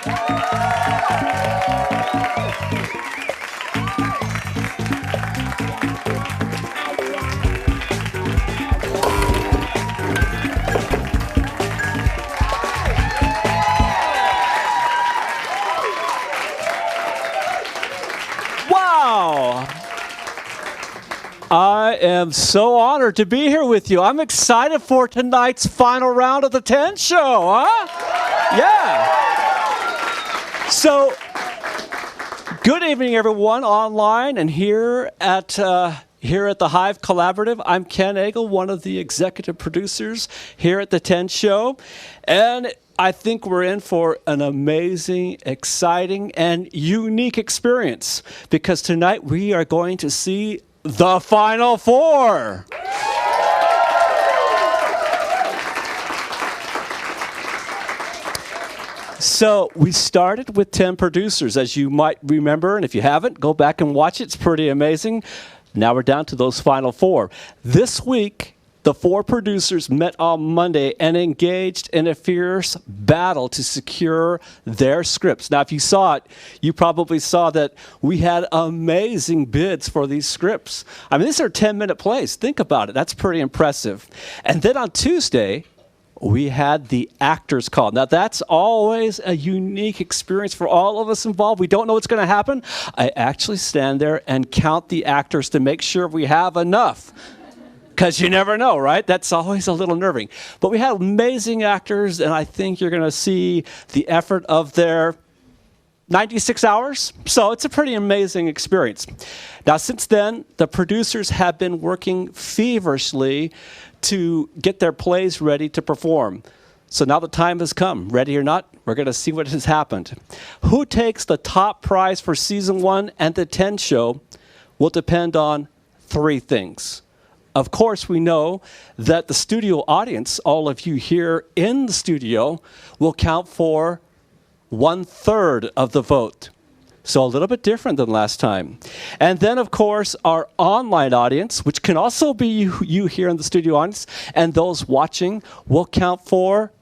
Wow! I am so honored to be here with you. I'm excited for tonight's final round of the 10 show, huh? Yeah. So, good evening, everyone, online and here at the Hive Collaborative. I'm Ken Agel, one of the executive producers here at the 10 show, and I think we're in for an amazing, exciting, and unique experience because tonight we are going to see the Final Four. So we started with 10 producers, as you might remember, and if you haven't, go back and watch it. It's pretty amazing. Now we're down to those Final Four. This week, the 4 producers met on Monday and engaged in a fierce battle to secure their scripts. Now, if you saw it, you probably saw that we had amazing bids for these scripts. I mean, these are 10-minute plays. Think about it. That's pretty impressive. And then on Tuesday, we had the actors call. Now, that's always a unique experience for all of us involved. We don't know what's going to happen. I actually stand there and count the actors to make sure we have enough. Because you never know, right? That's always a little nerving. But we had amazing actors, and I think you're going to see the effort of their 96 hours. So it's a pretty amazing experience. Now, since then, the producers have been working feverishly to get their plays ready to perform. So now the time has come. Ready or not, we're going to see what has happened. Who takes the top prize for season 1 and the 10 show will depend on 3 things. Of course, we know that the studio audience, all of you here in the studio, will count for 1/3 of the vote. So a little bit different than last time. And then, of course, our online audience, which can also be you here in the studio audience, and those watching will count for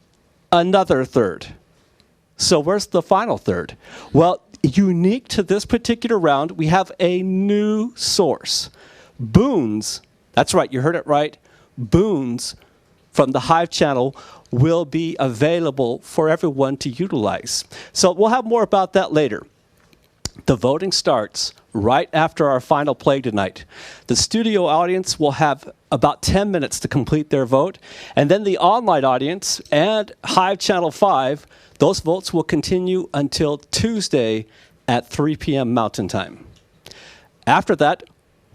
another 1/3. So where's the final 1/3? Well, unique to this particular round, we have a new source. Boons. That's right, you heard it right. Boons from the Hive channel will be available for everyone to utilize. So we'll have more about that later. The voting starts right after our final play tonight. The studio audience will have about 10 minutes to complete their vote, and then the online audience and Hive Channel 5, those votes will continue until Tuesday at 3 p.m. Mountain Time. After that,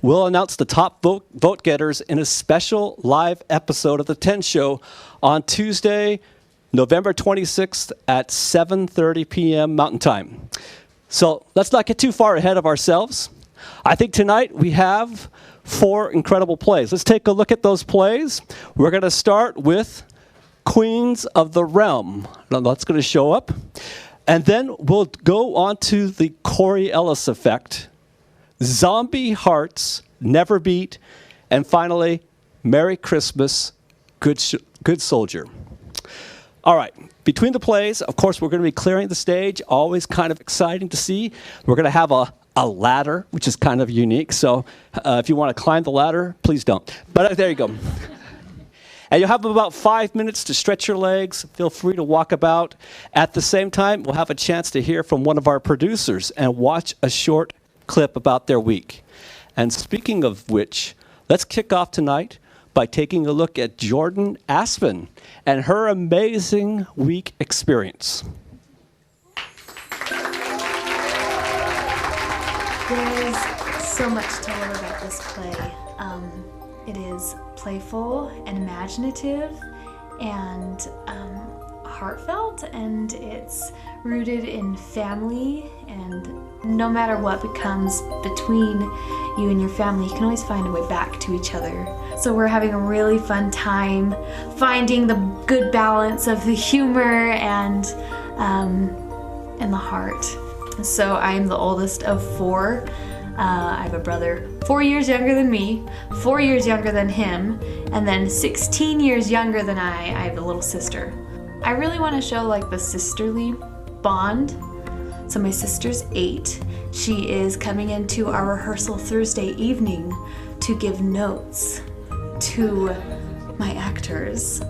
we'll announce the top vote getters in a special live episode of The 10 Show on Tuesday, November 26th at 7:30 p.m. Mountain Time. So let's not get too far ahead of ourselves. I think tonight we have 4 incredible plays. Let's take a look at those plays. We're going to start with Queens of the Realm. Now that's going to show up. And then we'll go on to the Corey Ellis Effect, Zombie Hearts, Never Beat, and finally, Merry Christmas, Good Soldier. All right, between the plays, of course, we're going to be clearing the stage, always kind of exciting to see. We're going to have a ladder, which is kind of unique, so if you want to climb the ladder, please don't. But there you go. And you'll have about 5 minutes to stretch your legs. Feel free to walk about. At the same time, we'll have a chance to hear from one of our producers and watch a short clip about their week. And speaking of which, let's kick off tonight by taking a look at Jordan Aspen and her amazing week experience. There's so much to love about this play. It is playful and imaginative and heartfelt, and it's rooted in family, and no matter what becomes between you and your family, you can always find a way back to each other. So we're having a really fun time finding the good balance of the humor and the heart. So I'm the oldest of 4. I have a brother 4 years younger than me, 4 years younger than him, and then 16 years younger than I have a little sister. I really want to show like the sisterly Bond. So my sister's 8. She is coming into our rehearsal Thursday evening to give notes to my actors.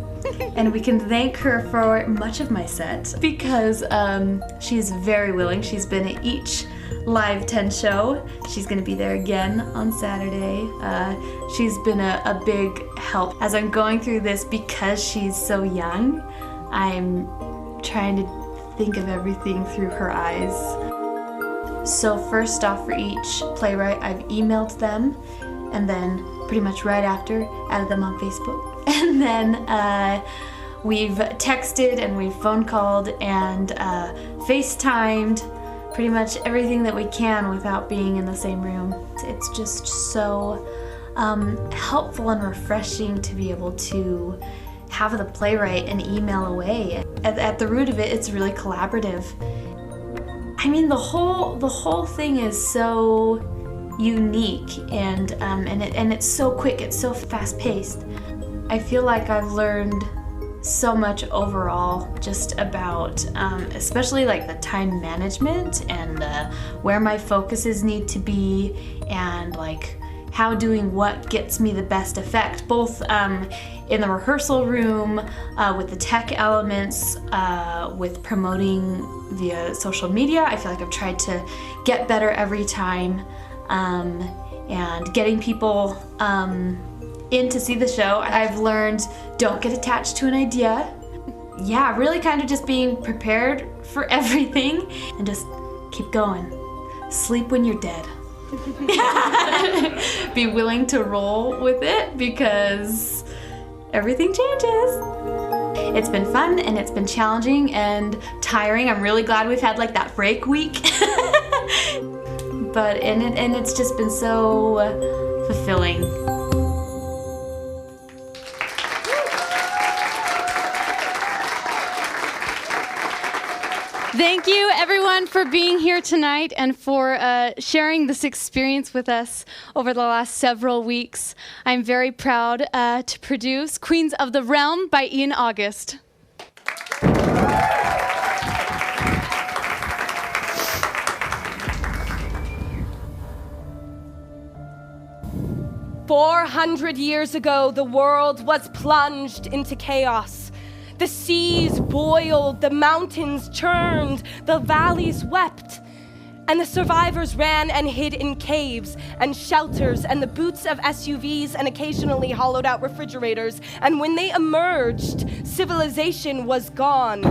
And we can thank her for much of my set because she's very willing. She's been at each Live 10 show. She's going to be there again on Saturday. She's been a big help. As I'm going through this, because she's so young, I'm trying to think of everything through her eyes. So first off, for each playwright, I've emailed them, and then pretty much right after, added them on Facebook. And then we've texted and we've phone called and FaceTimed, pretty much everything that we can without being in the same room. It's just so helpful and refreshing to be able to have the playwright an email away. At the root of it, it's really collaborative. I mean, the whole thing is so unique and it's so quick, it's so fast-paced. I feel like I've learned so much overall just about especially like the time management and where my focuses need to be and like how doing what gets me the best effect, both in the rehearsal room, with the tech elements, with promoting via social media. I feel like I've tried to get better every time, and getting people in to see the show. I've learned don't get attached to an idea. Yeah, really kind of just being prepared for everything and just keep going. Sleep when you're dead. Be willing to roll with it because everything changes. It's been fun and it's been challenging and tiring. I'm really glad we've had like that break week. But it's just been so fulfilling. Thank you, everyone, for being here tonight and for sharing this experience with us over the last several weeks. I'm very proud to produce Queens of the Realm by Ian August. 400 years ago, the world was plunged into chaos. The seas boiled, the mountains churned, the valleys wept, and the survivors ran and hid in caves and shelters and the boots of SUVs and occasionally hollowed out refrigerators. And when they emerged, civilization was gone.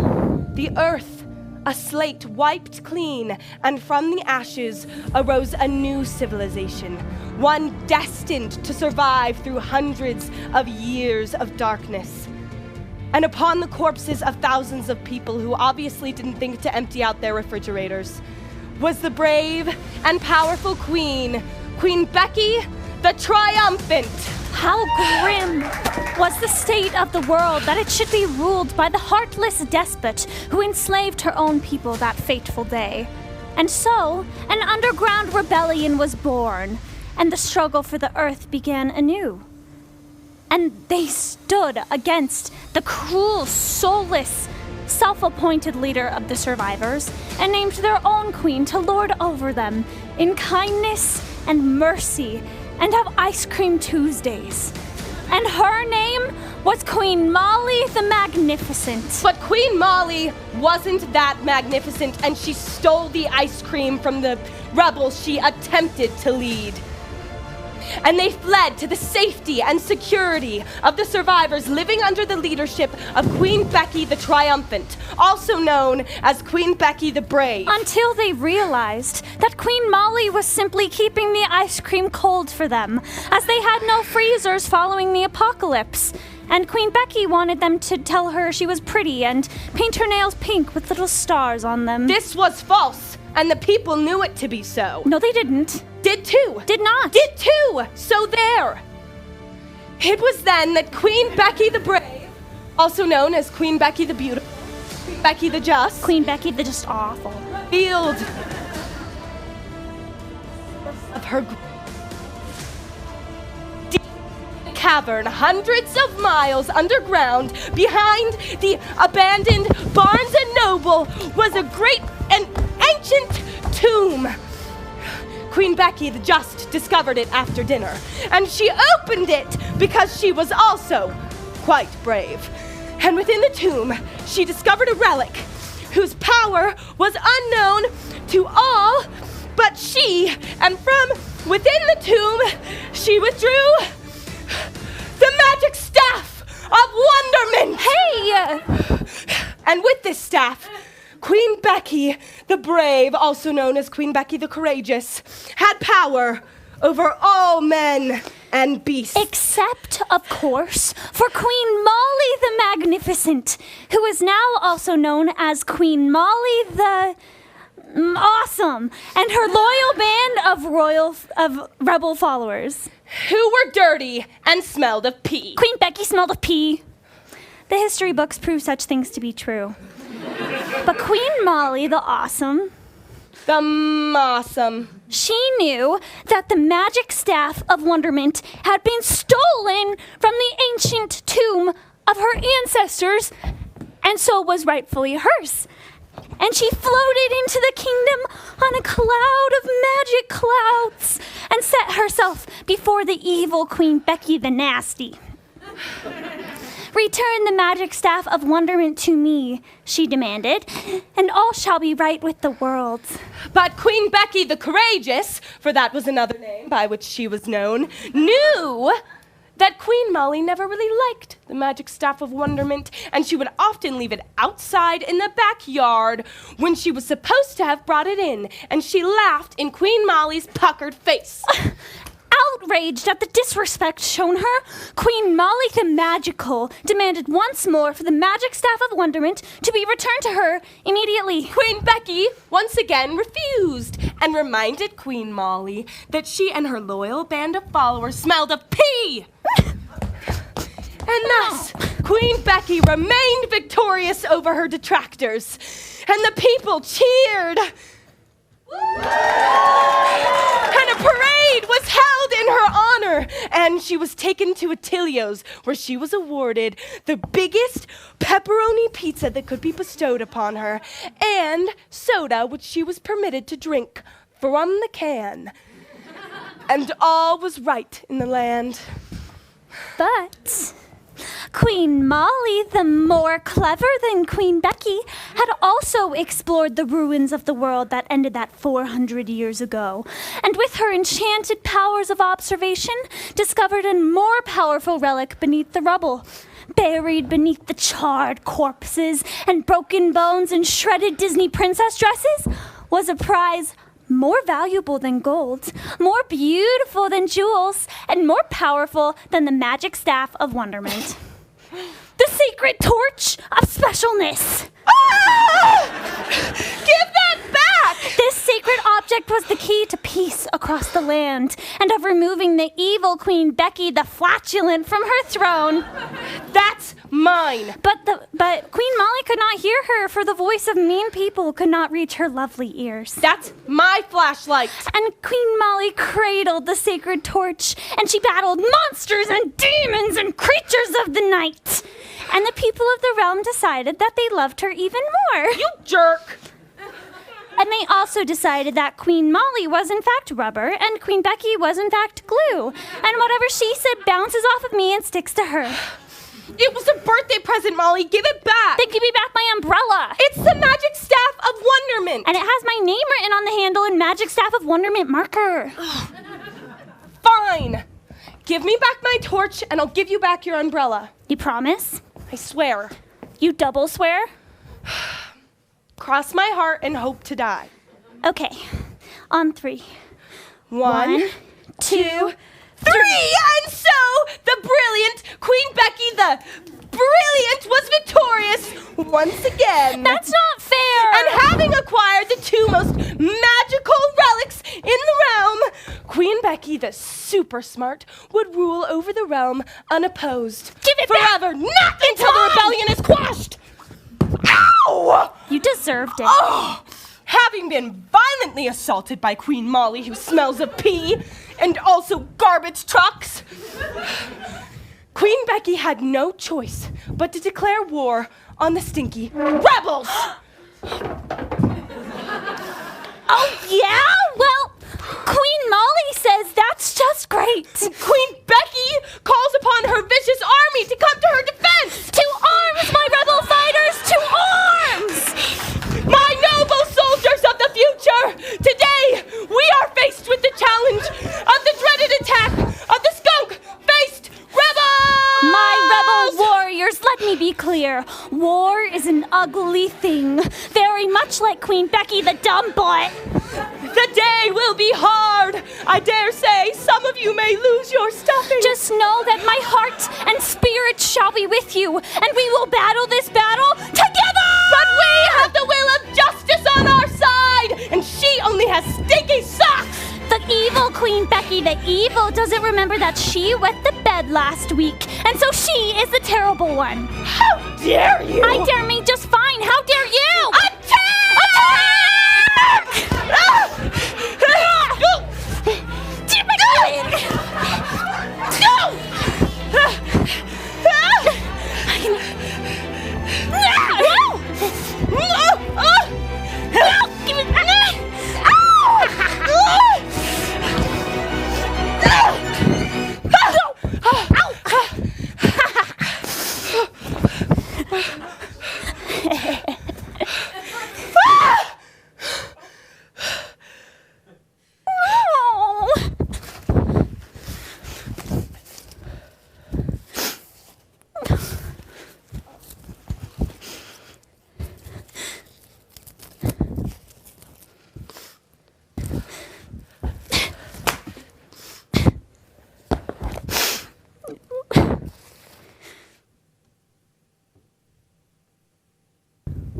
The earth, a slate wiped clean, and from the ashes arose a new civilization, one destined to survive through hundreds of years of darkness. And upon the corpses of thousands of people who obviously didn't think to empty out their refrigerators was the brave and powerful queen, Queen Becky the Triumphant. How grim was the state of the world that it should be ruled by the heartless despot who enslaved her own people that fateful day. And so, an underground rebellion was born, and the struggle for the earth began anew. And they stood against the cruel, soulless, self-appointed leader of the survivors and named their own queen to lord over them in kindness and mercy and have Ice Cream Tuesdays. And her name was Queen Molly the Magnificent. But Queen Molly wasn't that magnificent, and she stole the ice cream from the rebels she attempted to lead. And they fled to the safety and security of the survivors living under the leadership of Queen Becky the Triumphant, also known as Queen Becky the Brave. Until they realized that Queen Molly was simply keeping the ice cream cold for them, as they had no freezers following the apocalypse. And Queen Becky wanted them to tell her she was pretty and paint her nails pink with little stars on them. This was false, and the people knew it to be so. No, they didn't. Did too. Did not. Did too. So there. It was then that Queen Becky the Brave, also known as Queen Becky the Beautiful, Queen Becky the Just, Queen Becky the Just Awful, revealed of her deep cavern, hundreds of miles underground, behind the abandoned Barnes and Noble was a great and ancient tomb. Queen Becky the Just discovered it after dinner, and she opened it because she was also quite brave. And within the tomb, she discovered a relic whose power was unknown to all but she, and from within the tomb, she withdrew the magic staff of wonderment. Hey! And with this staff, Queen Becky the Brave, also known as Queen Becky the Courageous, had power over all men and beasts. Except, of course, for Queen Molly the Magnificent, who is now also known as Queen Molly the Awesome, and her loyal band of rebel followers. Who were dirty and smelled of pee. Queen Becky smelled of pee. The history books prove such things to be true. But Queen Molly the Awesome, Awesome. she knew that the magic staff of wonderment had been stolen from the ancient tomb of her ancestors, and so was rightfully hers. And she floated into the kingdom on a cloud of magic clouds and set herself before the evil Queen Becky the Nasty. Return the magic staff of wonderment to me, she demanded, and all shall be right with the world. But Queen Becky the Courageous, for that was another name by which she was known, knew that Queen Molly never really liked the magic staff of wonderment, and she would often leave it outside in the backyard when she was supposed to have brought it in, and she laughed in Queen Molly's puckered face. Outraged at the disrespect shown her, Queen Molly the Magical demanded once more for the magic staff of wonderment to be returned to her immediately. Queen Becky once again refused and reminded Queen Molly that she and her loyal band of followers smelled of pee. And thus, Queen Becky remained victorious over her detractors, and the people cheered. And a parade was held in her honor, and she was taken to Attilio's, where she was awarded the biggest pepperoni pizza that could be bestowed upon her, and soda which she was permitted to drink from the can. And all was right in the land. But Queen Molly, the more clever than Queen Becky, had also explored the ruins of the world that ended that 400 years ago, and with her enchanted powers of observation, discovered a more powerful relic beneath the rubble. Buried beneath the charred corpses and broken bones and shredded Disney princess dresses was a prize more valuable than gold, more beautiful than jewels, and more powerful than the magic staff of wonderment. The sacred torch of specialness. Give that back! This sacred object was the key to peace across the land and of removing the evil Queen Becky the Flatulent from her throne. That's mine. But Queen Molly could not hear her, for the voice of mean people could not reach her lovely ears. That's my flashlight. And Queen Molly cradled the sacred torch, and she battled monsters and demons and creatures of the night. And the people of the realm decided that they loved her even more. You jerk. And they also decided that Queen Molly was in fact rubber, and Queen Becky was in fact glue. And whatever she said bounces off of me and sticks to her. It was a birthday present, Molly. Give it back. Then give me back my umbrella. It's the magic staff of wonderment. And it has my name written on the handle in magic staff of wonderment marker. Fine. Give me back my torch, and I'll give you back your umbrella. You promise? I swear. You double swear? Cross my heart and hope to die. Okay. On 3. 1, 2, 3! And so, the brilliant Queen Becky the Brilliant was victorious once again. That's not fair! And having acquired the 2 most magical relics in the realm, Queen Becky the Super Smart would rule over the realm unopposed. Give it back! Forever, not until the rebellion is quashed! Ow! You deserved it. Oh! Having been violently assaulted by Queen Molly, who smells of pee, and also garbage trucks, Queen Becky had no choice but to declare war on the stinky rebels. Oh, yeah? Well, Queen Molly says that's just great. Queen Becky calls upon her vicious army to come to her defense. To arms, my rebel fighters! To arms! My noble soldiers of the future! Today, we are faced with the challenge of the dreaded attack of the skunk-faced rebels! My rebel warriors, let me be clear. War is an ugly thing. Very much like Queen Becky the dumb butt. The day will be hard. I dare say some of you may lose your stuffing. Just know that my heart and spirit shall be with you, and we will battle this battle together! But we have the will of justice on our side, and she only has stinky socks! The evil Queen Becky the evil doesn't remember that she wet the bed last week, and so she is the terrible one. How dare you! I dare me just fine. How dare you? Attack!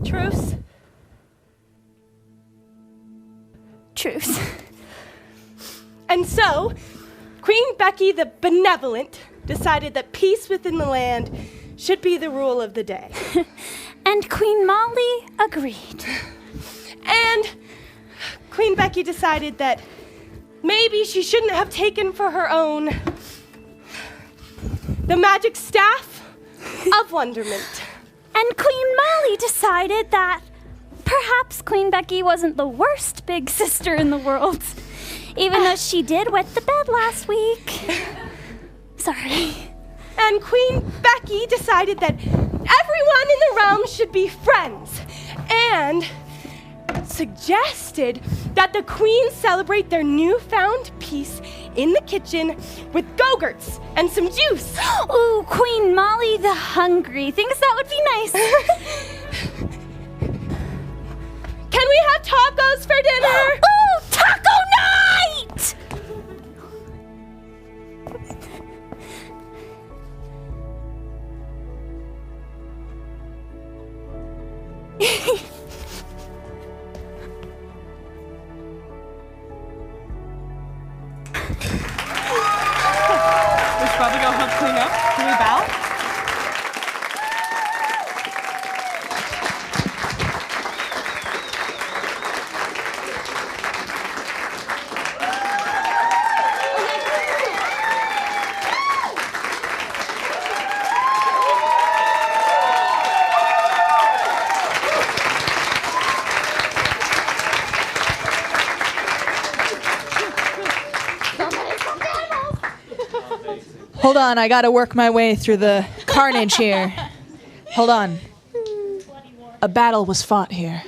Truce. Truce. And so, Queen Becky the Benevolent decided that peace within the land should be the rule of the day. And Queen Molly agreed. And Queen Becky decided that maybe she shouldn't have taken for her own the magic staff of wonderment. And Queen Molly decided that perhaps Queen Becky wasn't the worst big sister in the world, even though she did wet the bed last week. Sorry. And Queen Becky decided that everyone in the realm should be friends, and suggested that the queens celebrate their newfound peace in the kitchen with Go-Gurts and some juice. Ooh, Queen Molly the Hungry thinks that would be nice. Can we have tacos for dinner? Ooh, taco night! We should probably go help clean up. Can we bow? Hold on, I gotta work my way through the carnage here. Hold on. A battle was fought here.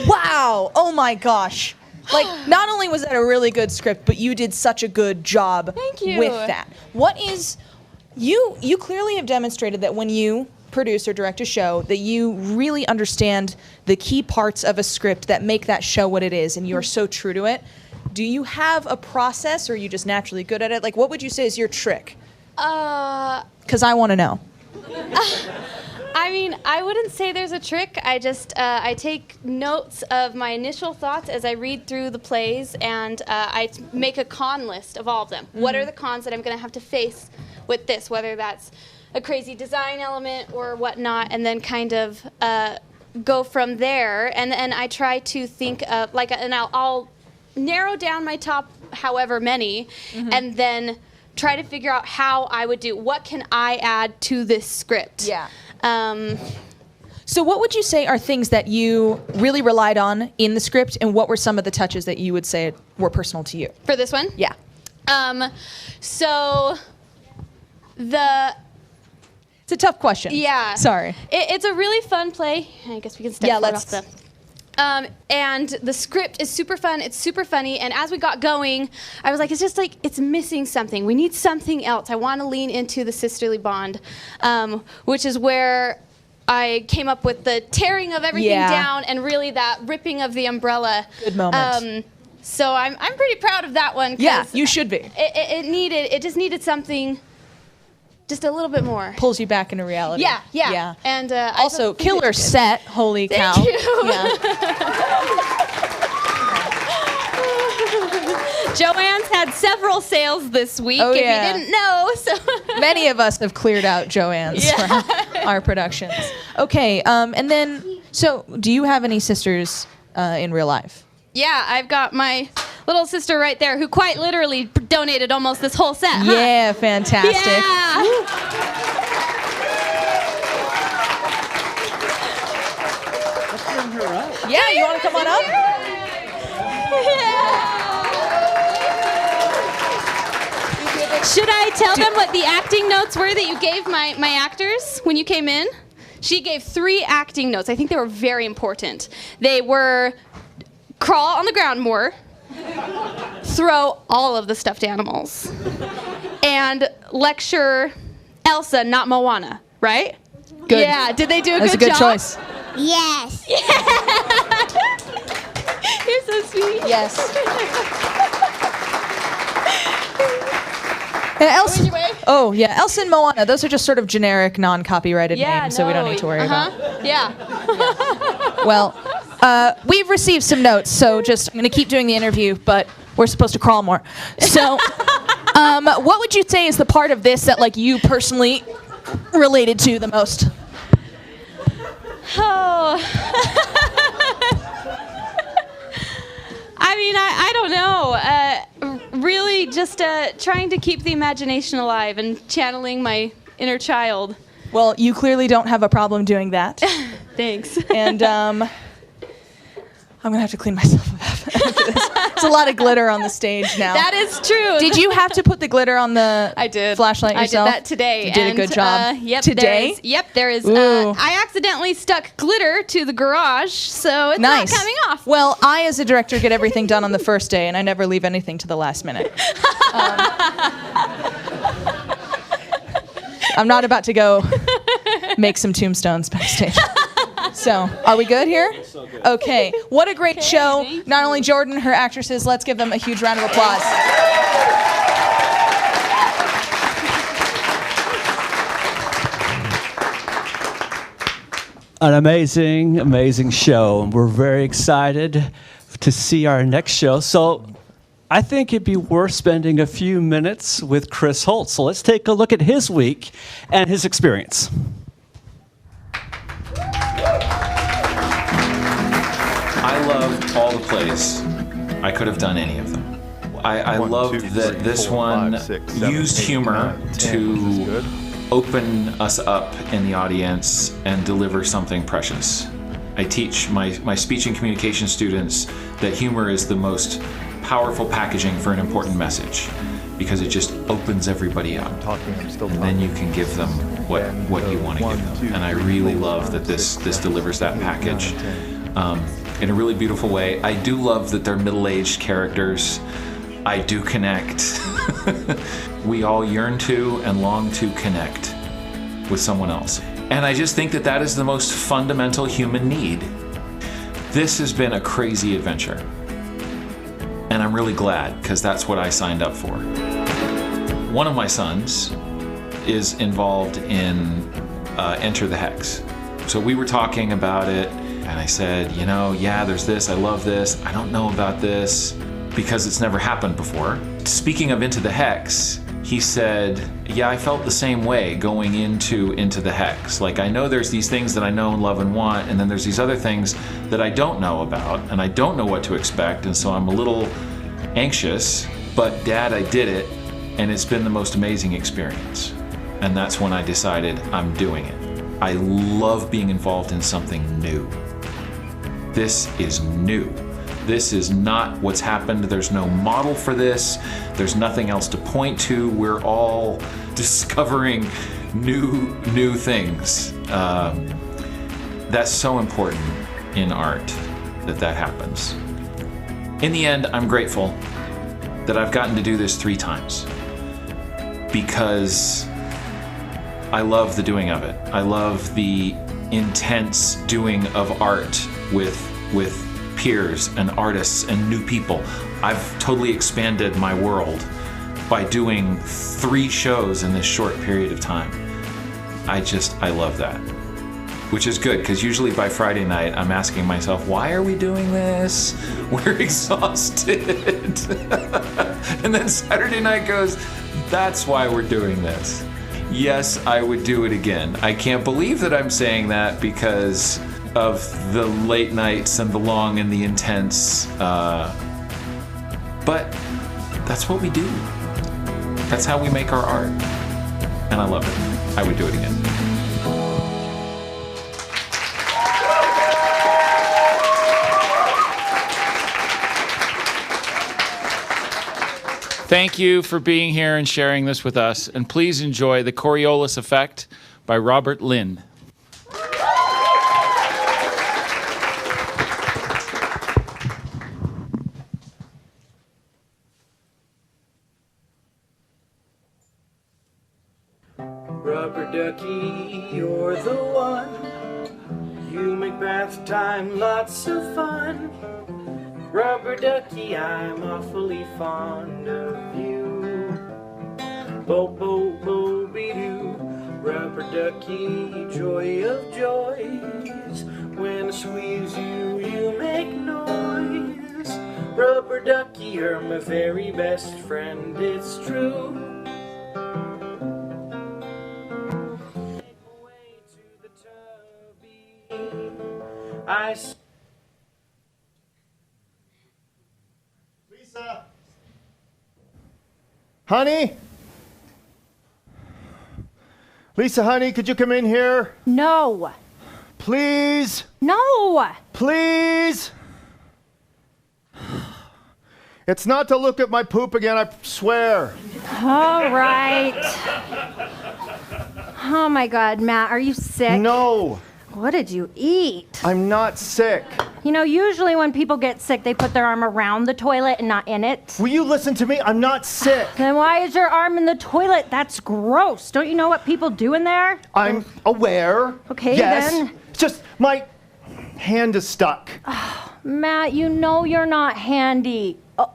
Wow! Oh my gosh. Like, not only was that a really good script, but you did such a good job with that. What is... You clearly have demonstrated that when you produce or direct a show, that you really understand the key parts of a script that make that show what it is, and you're so true to it. Do you have a process, or are you just naturally good at it? Like, what would you say is your trick? Because I want to know. I mean, I wouldn't say there's a trick. I just, I take notes of my initial thoughts as I read through the plays, and I make a con list of all of them. Mm-hmm. What are the cons that I'm going to have to face with this, whether that's a crazy design element or whatnot, and then kind of go from there. And I try to think of, like, and I'll narrow down my top however many, mm-hmm. and then try to figure out how I would do, what can I add to this script? Yeah. Um, So what would you say are things that you really relied on in the script, and what were some of the touches that you would say were personal to you? for this one? Yeah. So It's a tough question. yeah. Sorry. It's a really fun play. I guess we can step Yeah, forward let's- off the. And the script is super fun. It's super funny. And as we got going, I was like, it's just like, it's missing something. We need something else. I want to lean into the sisterly bond, which is where I came up with the tearing of everything Yeah. down and really that ripping of the umbrella. Good moment. So I'm pretty proud of that one. 'Cause Yeah, you should be. it just needed something just a little bit more. Pulls you back into reality. Yeah. And I Also, think killer it's good. set. Holy cow. Thank you. Yeah. Joanne's had several sales this week, Oh, if yeah. you didn't know. So Many of us have cleared out Joanne's for our productions. Okay, and then, so do you have any sisters in real life? yeah, I've got my little sister right there who quite literally donated almost this whole set. Huh? Yeah, fantastic. Yeah. Yeah, you want to come on up? Should I tell them what the acting notes were that you gave my actors when you came in? She gave 3 acting notes. I think they were very important. They were crawl on the ground more, throw all of the stuffed animals, and lecture Elsa, not Moana, right? Good. Yeah, did they do a That's good job? a good choice. Yes. You're so sweet. Yes. Elsa. your way? Oh, yeah. Elsa and Moana, those are just sort of generic, non-copyrighted Yeah, names, so we don't need to worry about. Yeah. Well, we've received some notes, so just I'm going to keep doing the interview, but we're supposed to crawl more. So, what would you say is the part of this that, like, you personally related to the most? Oh. I mean, I don't know. Really just trying to keep the imagination alive and channeling my inner child. Well, you clearly don't have a problem doing that. Thanks. And I'm going to have to clean myself up after this. There's a lot of glitter on the stage now. That is true. Did you have to put the glitter on the I did. flashlight yourself? I did that today. You did a and, good job. Yep. Today? There is. Ooh. I accidentally stuck glitter to the garage, so it's Nice. not coming off. Well, I, as a director, get everything done on the first day, and I never leave anything to the last minute. I'm not about to go make some tombstones backstage. So, are we good here? Okay. What a great show. Not only Jordan, her actresses. Let's give them a huge round of applause. An amazing, amazing show. And we're very excited to see our next show. So I think it'd be worth spending a few minutes with Chris Holt. So let's take a look at his week and his experience. I loved all the plays. I could have done any of them. I loved that this one used humor to open us up in the audience and deliver something precious. I teach my speech and communication students that humor is the most powerful packaging for an important message because it just opens everybody up. And then you can give them what you want to give them. And I really love that this delivers that package in a really beautiful way. I do love that they're middle-aged characters. I do connect. We all yearn to and long to connect with someone else. And I just think that that is the most fundamental human need. This has been a crazy adventure. And I'm really glad, because that's what I signed up for. One of my sons is involved in Enter the Hex. So we were talking about it, and I said, you know, yeah, there's this, I love this, I don't know about this, because it's never happened before. Speaking of Into the Hex, he said, yeah, I felt the same way going into the Hex. Like, I know there's these things that I know and love and want, and then there's these other things that I don't know about, and I don't know what to expect, and so I'm a little anxious. But Dad, I did it, And it's been the most amazing experience. And that's when I decided I'm doing it. I love being involved in something new. This is new. This is not what's happened. There's no model for this. There's nothing else to point to. We're all discovering new things. That's so important in art that happens. In the end, I'm grateful that I've gotten to do this 3 times because I love the doing of it. I love the intense doing of art with peers and artists and new people. I've totally expanded my world by doing 3 shows in this short period of time. I love that. Which is good, because usually by Friday night, I'm asking myself, why are we doing this? We're exhausted. And then Saturday night goes, that's why we're doing this. Yes, I would do it again. I can't believe that I'm saying that because of the late nights and the long and the intense. But that's what we do. That's how we make our art. And I love it. I would do it again. Thank you for being here and sharing this with us. And please enjoy The Coriolis Effect by Robert Lynn. Rubber ducky, you're the one. You make bath time lots of fun. Rubber ducky, I'm awfully fond of you. Bo bo bo be doo. Rubber ducky, joy of joys. When I squeeze you, you make noise. Rubber ducky, you're my very best friend, it's true. Lisa? Honey? Lisa, honey, could you come in here? No. Please? No. Please? It's not to look at my poop again, I swear. All right. Oh my God, Matt, are you sick? No. What did you eat? I'm not sick. You know, usually when people get sick, they put their arm around the toilet and not in it. Will you listen to me? I'm not sick. Then why is your arm in the toilet? That's gross. Don't you know what people do in there? I'm aware. Okay, yes. then. It's just my hand is stuck. Matt, you know you're not handy. Oh.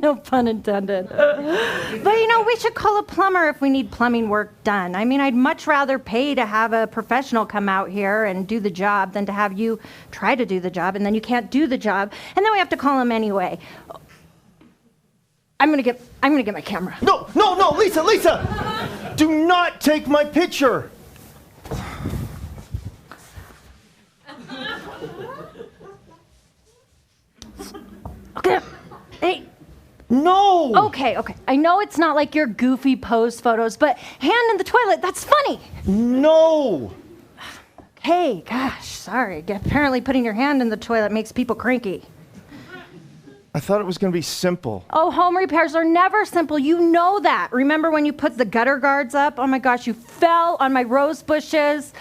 No pun intended. But you know, we should call a plumber if we need plumbing work done. I mean, I'd much rather pay to have a professional come out here and do the job than to have you try to do the job and then you can't do the job and then we have to call him anyway. I'm gonna get my camera. No, Lisa! Do not take my picture. Okay. Hey. No! Okay. I know it's not like your goofy pose photos, but hand in the toilet, that's funny. No! Hey, gosh, sorry. Apparently putting your hand in the toilet makes people cranky. I thought it was going to be simple. Oh, home repairs are never simple. You know that. Remember when you put the gutter guards up? Oh my gosh, you fell on my rose bushes.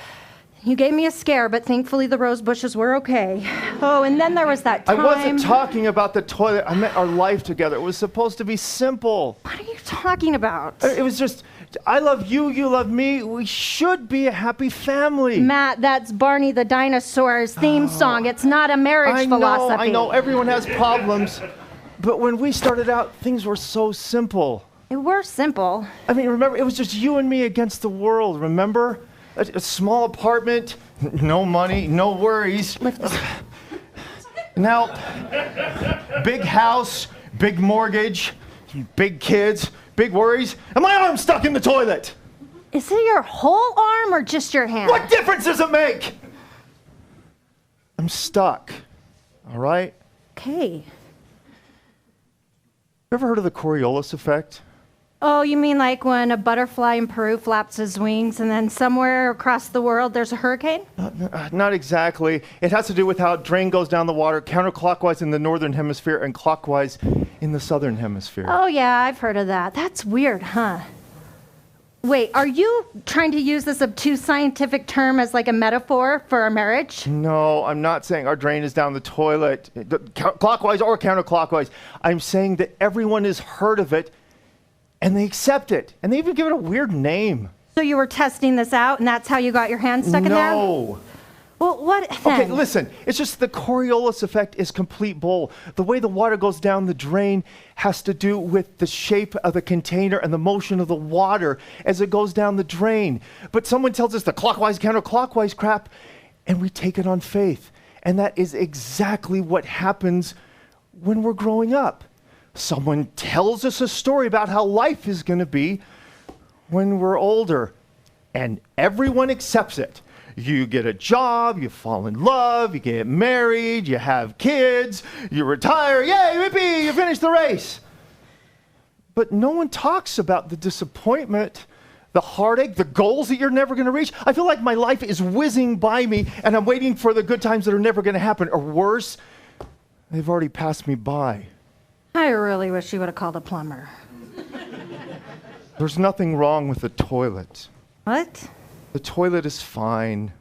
You gave me a scare, but thankfully the rose bushes were okay. Oh, and then there was that time. I wasn't talking about the toilet. I meant our life together. It was supposed to be simple. What are you talking about? It was just, I love you, you love me. We should be a happy family. Matt, that's Barney the dinosaur's theme song. It's not a marriage philosophy. I know, everyone has problems. But when we started out, things were so simple. It were simple. I mean, remember, it was just you and me against the world, remember? A small apartment, no money, no worries. Now, big house, big mortgage, big kids, big worries, and my arm's stuck in the toilet. Is it your whole arm or just your hand? What difference does it make? I'm stuck, all right? Okay. You ever heard of the Coriolis effect? Oh, you mean like when a butterfly in Peru flaps his wings and then somewhere across the world there's a hurricane? Not exactly. It has to do with how a drain goes down the water counterclockwise in the northern hemisphere and clockwise in the southern hemisphere. Oh, yeah, I've heard of that. That's weird, huh? Wait, are you trying to use this obtuse scientific term as like a metaphor for our marriage? No, I'm not saying our drain is down the toilet, clockwise or counterclockwise. I'm saying that everyone has heard of it and they accept it. And they even give it a weird name. So you were testing this out and that's how you got your hand stuck in there? No. Well, what then? Okay, listen. It's just the Coriolis effect is complete bull. The way the water goes down the drain has to do with the shape of the container and the motion of the water as it goes down the drain. But someone tells us the clockwise, counterclockwise crap, and we take it on faith. And that is exactly what happens when we're growing up. Someone tells us a story about how life is going to be when we're older, and everyone accepts it. You get a job, you fall in love, you get married, you have kids, you retire, yay, yippee, you finish the race. But no one talks about the disappointment, the heartache, the goals that you're never going to reach. I feel like my life is whizzing by me and I'm waiting for the good times that are never going to happen. Or worse, they've already passed me by. I really wish you would have called a plumber. There's nothing wrong with the toilet. What? The toilet is fine.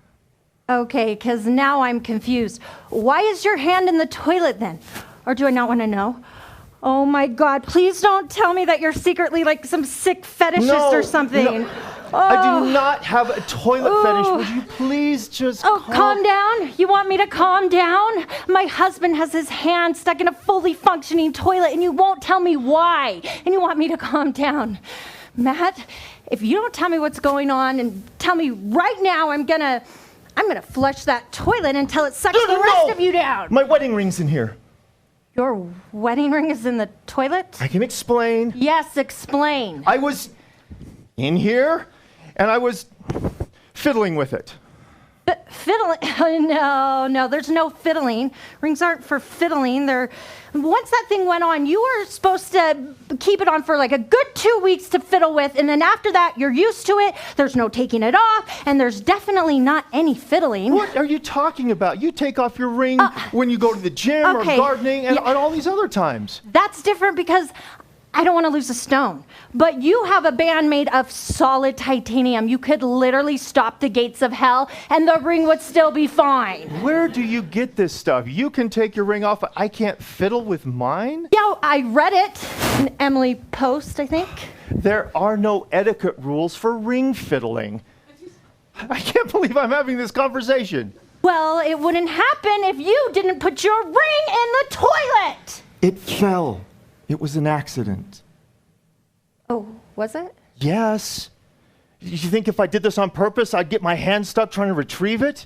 Okay, because now I'm confused. Why is your hand in the toilet then? Or do I not want to know? Oh my God, please don't tell me that you're secretly like some sick fetishist or something. No. I do not have a toilet fetish. Would you please just calm down? You want me to calm down? My husband has his hand stuck in a fully functioning toilet and you won't tell me why. And you want me to calm down. Matt, if you don't tell me what's going on and tell me right now, I'm gonna flush that toilet until it sucks the rest of you down. My wedding ring's in here. Your wedding ring is in the toilet? I can explain. Yes, explain. I was in here and I was fiddling with it. Fiddling? No, there's no fiddling. Rings aren't for fiddling. Once that thing went on, you were supposed to keep it on for like a good 2 weeks to fiddle with, and then after that, you're used to it. There's no taking it off, and there's definitely not any fiddling. What are you talking about? You take off your ring when you go to the gym or gardening and all these other times. That's different because I don't want to lose a stone. But you have a band made of solid titanium. You could literally stop the gates of hell and the ring would still be fine. Where do you get this stuff? You can take your ring off, but I can't fiddle with mine? Yeah, I read it in Emily Post, I think. There are no etiquette rules for ring fiddling. I can't believe I'm having this conversation. Well, it wouldn't happen if you didn't put your ring in the toilet. It fell. It was an accident. Oh, was it? Yes. You think if I did this on purpose, I'd get my hand stuck trying to retrieve it?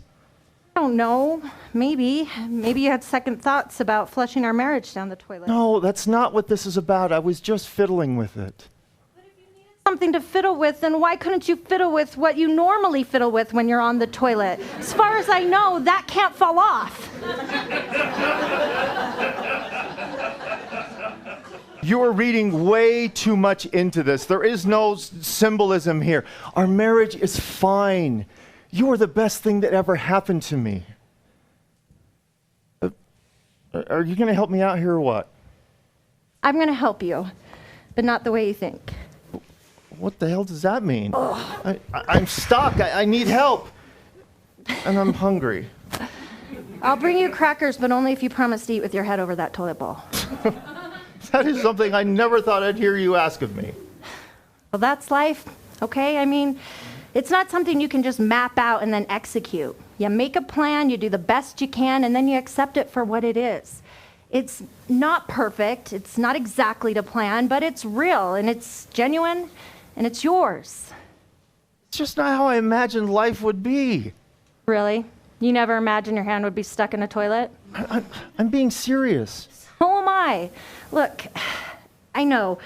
I don't know. Maybe. Maybe you had second thoughts about flushing our marriage down the toilet. No, that's not what this is about. I was just fiddling with it. But if you needed something to fiddle with, then why couldn't you fiddle with what you normally fiddle with when you're on the toilet? As far as I know, that can't fall off. You are reading way too much into this. There is no symbolism here. Our marriage is fine. You are the best thing that ever happened to me. Are you going to help me out here or what? I'm going to help you, but not the way you think. What the hell does that mean? I'm stuck. I need help. And I'm hungry. I'll bring you crackers, but only if you promise to eat with your head over that toilet bowl. That is something I never thought I'd hear you ask of me. Well, that's life, okay? I mean, it's not something you can just map out and then execute. You make a plan, you do the best you can, and then you accept it for what it is. It's not perfect, it's not exactly to plan, but it's real, and it's genuine, and it's yours. It's just not how I imagined life would be. Really? You never imagined your hand would be stuck in a toilet? I'm being serious. So am I. Look, I know.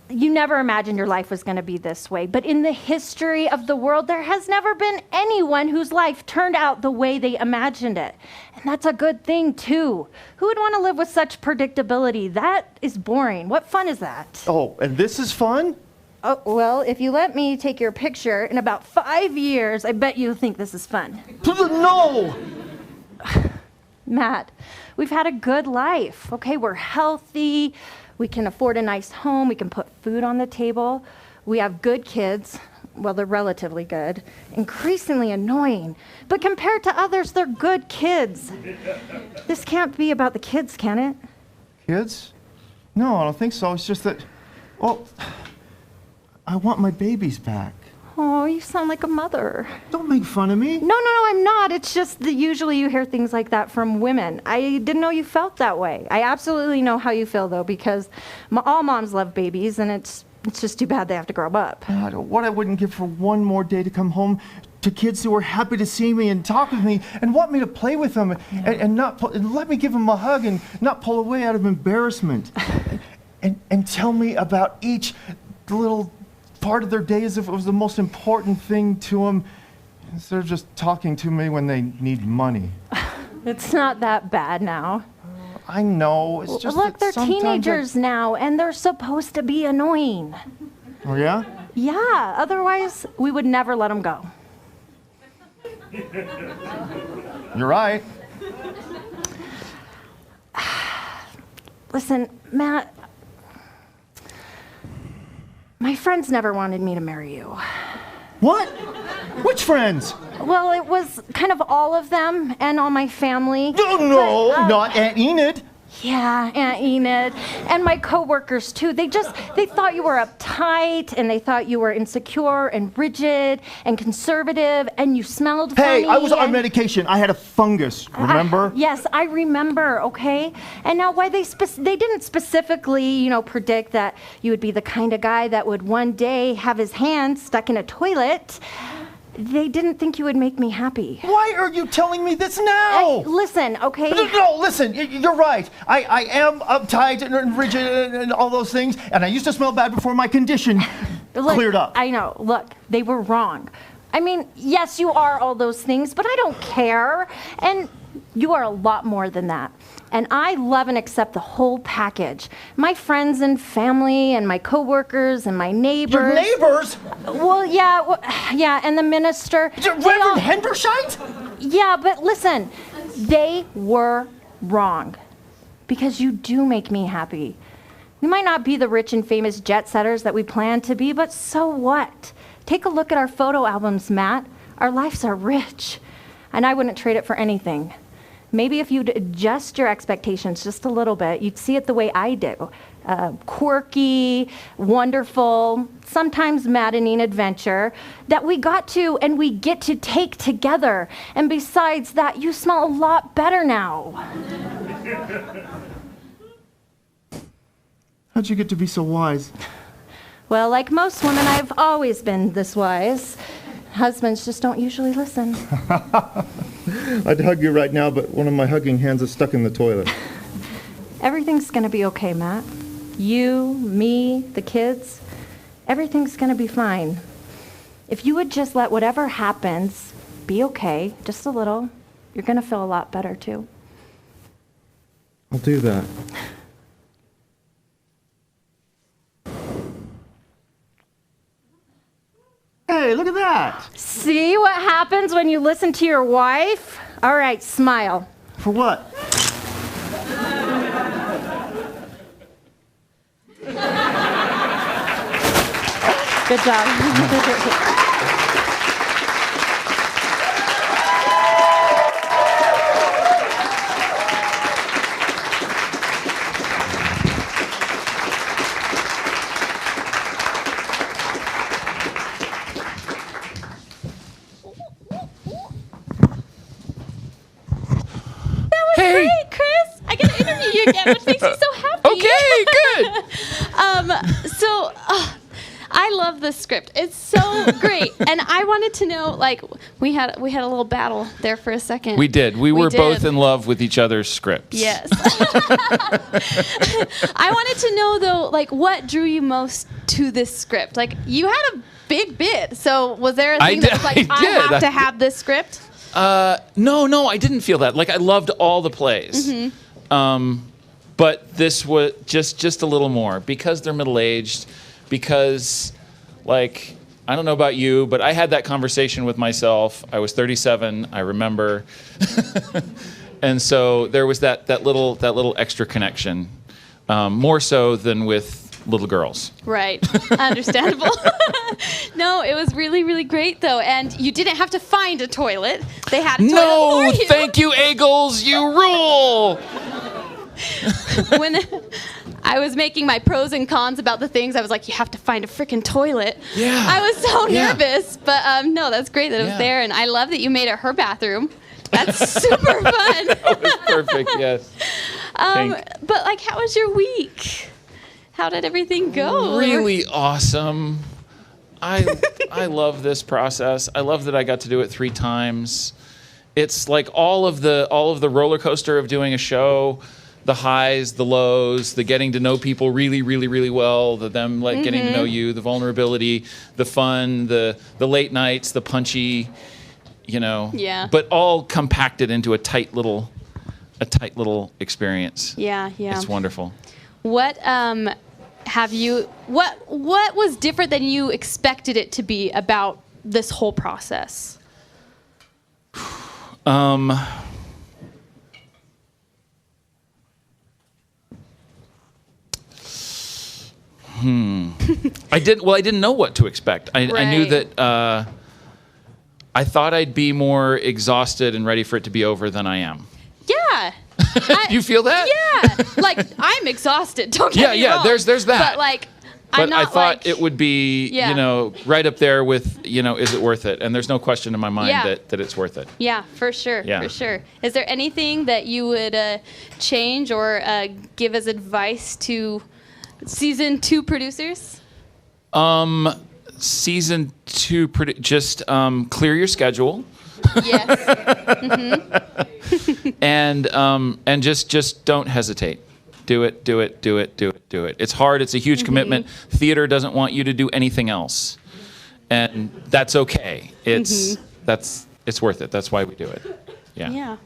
you never imagined your life was going to be this way. But in the history of the world, there has never been anyone whose life turned out the way they imagined it. And that's a good thing, too. Who would want to live with such predictability? That is boring. What fun is that? Oh, and this is fun? Oh, well, if you let me take your picture in about 5 years, I bet you'll think this is fun. No! Matt, we've had a good life, okay? We're healthy. We can afford a nice home. We can put food on the table. We have good kids. Well, they're relatively good. Increasingly annoying. But compared to others, they're good kids. This can't be about the kids, can it? Kids? No, I don't think so. It's just that, well, I want my babies back. Oh, you sound like a mother. Don't make fun of me. No, I'm not. It's just that usually you hear things like that from women. I didn't know you felt that way. I absolutely know how you feel, though, because all moms love babies, and it's just too bad they have to grow up. God, what I wouldn't give for one more day to come home to kids who are happy to see me and talk with me and want me to play with them and let me give them a hug and not pull away out of embarrassment. and tell me about each little part of their day as if it was the most important thing to them, instead of just talking to me when they need money. It's not that bad now. I know. It's just look, that they're sometimes teenagers now, and they're supposed to be annoying. Oh, yeah? Yeah, otherwise we would never let them go. You're right. Listen, Matt, my friends never wanted me to marry you. What? Which friends? Well, it was kind of all of them and all my family. No, not Aunt Enid. Yeah, Aunt Enid. And my coworkers, too. They thought you were uptight, and they thought you were insecure and rigid and conservative, and you smelled funny. Hey, I was on medication. I had a fungus, remember? Yes, I remember, okay? And now why they didn't specifically, predict that you would be the kind of guy that would one day have his hand stuck in a toilet. They didn't think you would make me happy. Why are you telling me this now? Listen, okay? No, listen, you're right. I am uptight and rigid and all those things, and I used to smell bad before my condition cleared up. I know. Look, they were wrong. I mean, yes, you are all those things, but I don't care. And you are a lot more than that. And I love and accept the whole package. My friends and family and my coworkers and my neighbors. Your neighbors? Well, yeah, and the minister. Reverend Hendershite? Yeah, but listen, they were wrong. Because you do make me happy. We might not be the rich and famous jet setters that we plan to be, but so what? Take a look at our photo albums, Matt. Our lives are rich. And I wouldn't trade it for anything. Maybe if you'd adjust your expectations just a little bit, you'd see it the way I do. Quirky, wonderful, sometimes maddening adventure that we got to and we get to take together. And besides that, you smell a lot better now. How'd you get to be so wise? Well, like most women, I've always been this wise. Husbands just don't usually listen. I'd hug you right now, but one of my hugging hands is stuck in the toilet. Everything's gonna be okay, Matt. You, me, the kids, everything's gonna be fine. If you would just let whatever happens be okay, just a little, you're gonna feel a lot better too. I'll do that. Hey, look at that! See what happens when you listen to your wife? All right, smile. For what? Good job. Great, Chris. I get to interview you again, which makes me so happy. Okay, good. I love the script. It's so great. And I wanted to know, like, we had a little battle there for a second. We did. We were both in love with each other's scripts. Yes. I wanted to know, though, like, what drew you most to this script? Like, you had a big bid. So was there a thing that was like, I have to have this script? No, I didn't feel that. Like, I loved all the plays. But this was just a little more because they're middle-aged, because, like, I don't know about you, but I had that conversation with myself. I was 37, I remember. And so there was that little extra connection, more so than with little girls. Right. Understandable. No, it was really, really great, though. And you didn't have to find a toilet. They had a toilet for you. Thank you, Eagles. You rule. When I was making my pros and cons about the things, I was like, you have to find a freaking toilet. Yeah. I was so nervous. But no, that's great that it was there. And I love that you made it her bathroom. That's super fun. That was perfect, yes. But, like, how was your week? How did everything go? Really awesome. I love this process. I love that I got to do it 3 times. It's like all of the roller coaster of doing a show, the highs, the lows, the getting to know people really, really, really well, them like getting to know you, the vulnerability, the fun, the late nights, the punchy, but all compacted into a tight little experience. Yeah. It's wonderful. What what was different than you expected it to be about this whole process? I didn't know what to expect. I knew that I thought I'd be more exhausted and ready for it to be over than I am. Yeah. You feel that? Yeah. Like, I'm exhausted. Don't get me wrong. There's that. But, like, But I thought it would be, right up there with, is it worth it? And there's no question in my mind that it's worth it. Yeah, for sure. Yeah. For sure. Is there anything that you would change or give as advice to season 2 producers? Season 2, just clear your schedule. Yes. And just don't hesitate. Do it. It's hard. It's a huge commitment. Theater doesn't want you to do anything else, and that's okay. It's worth it. That's why we do it. Yeah. Yeah.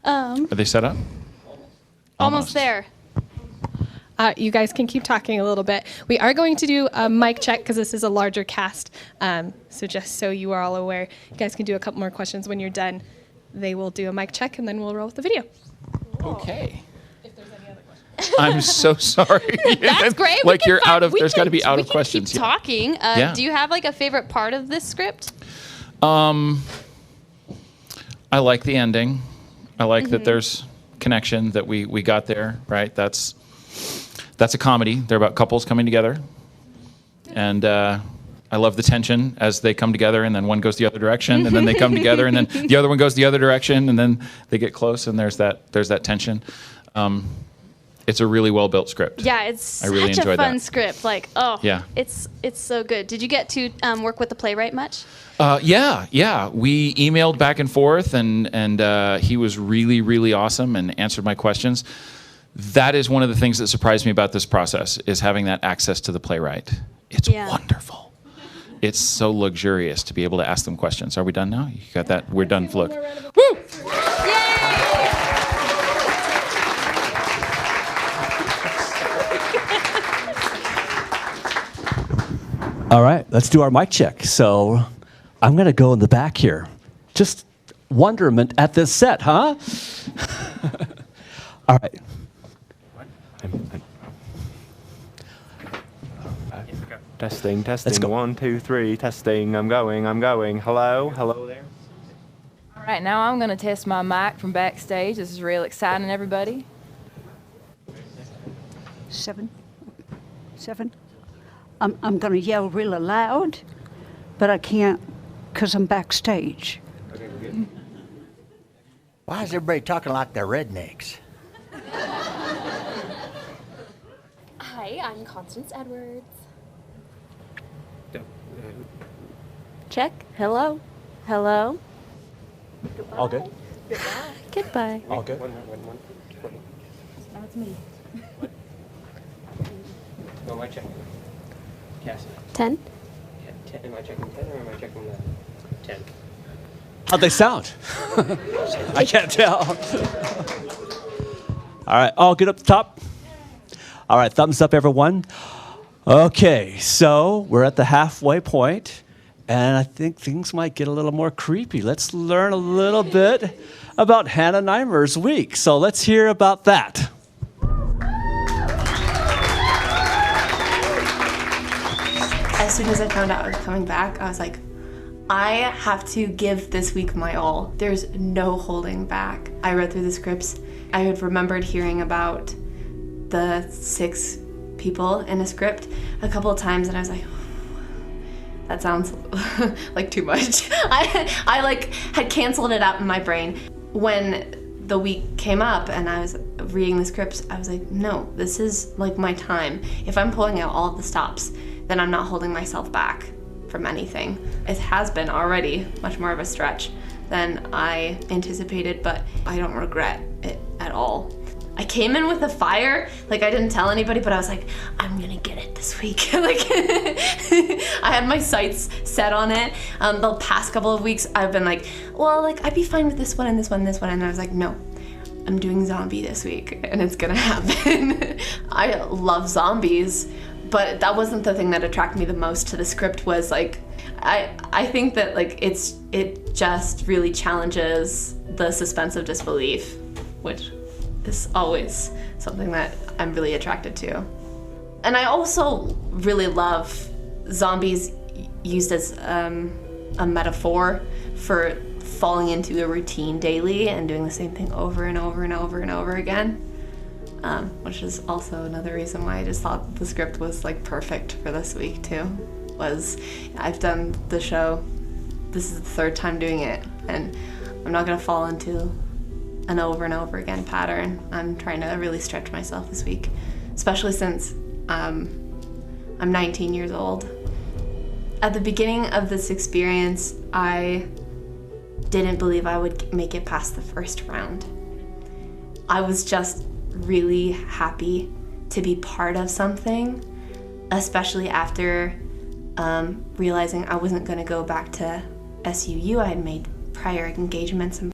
Are they set up? Almost there. You guys can keep talking a little bit. We are going to do a mic check because this is a larger cast. So just so you are all aware, you guys can do a couple more questions when you're done. They will do a mic check and then we'll roll with the video. Okay. If there's any other questions. I'm so sorry. That's great. Like you're out of. There's got to be out of questions. Keep talking. Do you have like a favorite part of this script? I like the ending. I like that there's connection that we got there. Right. That's a comedy. They're about couples coming together, and I love the tension as they come together, and then one goes the other direction, and then they come together, and then the other one goes the other direction, and then they get close, and there's that tension. It's a really well built script. Yeah, it's I really such a enjoyed fun that. script. Like, it's so good. Did you get to work with the playwright much? Yeah. We emailed back and forth, and he was really, really awesome and answered my questions. That is one of the things that surprised me about this process, is having that access to the playwright. It's wonderful. It's so luxurious to be able to ask them questions. Are we done now? You got that? We're done, Flook. Woo! All right, let's do our mic check. So I'm going to go in the back here. Just wonderment at this set, huh? All right. Testing. Let's go. 1, 2, 3. Testing. I'm going. Hello there. All right, now I'm going to test my mic from backstage. This is real exciting, everybody. 7. I'm going to yell really loud, but I can't because I'm backstage. Why is everybody talking like they're rednecks? Hi, I'm Constance Edwards. Check. Hello. Hello. All good? Goodbye. All good? Now it's me. No, am I checking? Cassie. 10. Yeah, 10. Am I checking 10 or am I checking the 10? How'd they sound? I can't tell. All right, all good up the top? All right, thumbs up, everyone. Okay, so we're at the halfway point, and I think things might get a little more creepy. Let's learn a little bit about Hannah Neimer's week. So let's hear about that. As soon as I found out I was coming back, I was like, I have to give this week my all. There's no holding back. I read through the scripts. I had remembered hearing about the 6 people in a script a couple of times, and I was like, that sounds like too much. I like had canceled it out in my brain. When the week came up and I was reading the scripts, I was like, no, this is like my time. If I'm pulling out all of the stops, then I'm not holding myself back from anything. It has been already much more of a stretch than I anticipated, but I don't regret it at all. I came in with a fire, like I didn't tell anybody, but I was like, I'm gonna get it this week. Like, I had my sights set on it. The past couple of weeks, I've been like, well, like I'd be fine with this one and this one and this one, and I was like, no, I'm doing zombie this week, and it's gonna happen. I love zombies, but that wasn't the thing that attracted me the most to the script. Was like, I think that like it just really challenges the suspense of disbelief, which is always something that I'm really attracted to. And I also really love zombies used as a metaphor for falling into a routine daily and doing the same thing over and over and over and over again, which is also another reason why I just thought the script was like perfect for this week too. Was I've done the show, this is the 3rd time doing it, and I'm not gonna fall into an over and over again pattern. I'm trying to really stretch myself this week, especially since I'm 19 years old. At the beginning of this experience, I didn't believe I would make it past the 1st round. I was just really happy to be part of something, especially after realizing I wasn't going to go back to SUU. I had made prior engagements and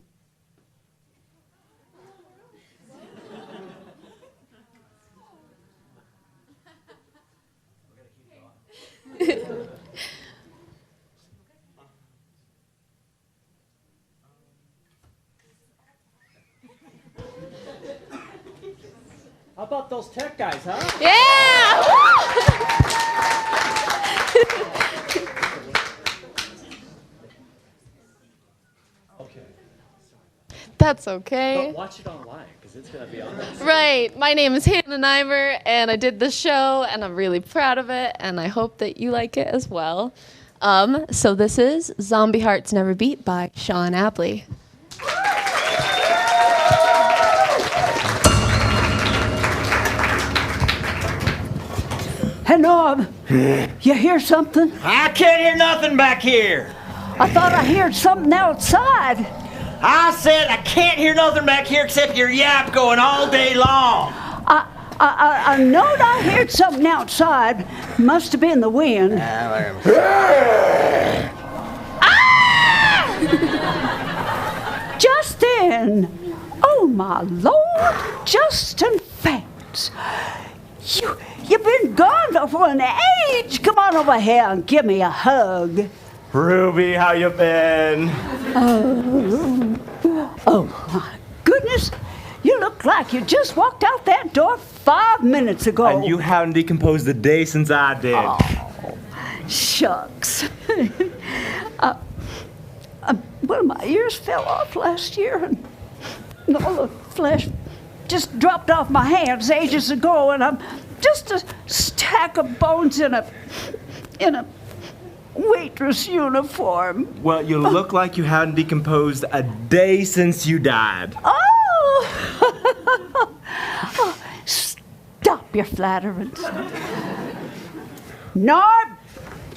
How about those tech guys, huh? Yeah! That's okay. But watch it online, because it's going to be on there. Right. My name is Hannah Neimer, and I did the show, and I'm really proud of it, and I hope that you like it as well. So this is Zombie Hearts Never Beat by Sean Abley. Hey, Norm, you hear something? I can't hear nothing back here. I thought I heard something outside. I said I can't hear nothing back here except your yap going all day long. I knowed I heard something outside. Must have been the wind. Justin! Oh, my Lord! Justin Fantz! You've been gone for an age! Come on over here and give me a hug. Ruby, how you been? Oh, my goodness. You look like you just walked out that door 5 minutes ago. And you haven't decomposed a day since I did. Oh, shucks. Well, my ears fell off last year, and all the flesh just dropped off my hands ages ago, and I'm just a stack of bones in a waitress uniform. Well, you look like you haven't decomposed a day since you died. Oh! Stop your flatterance. Norm,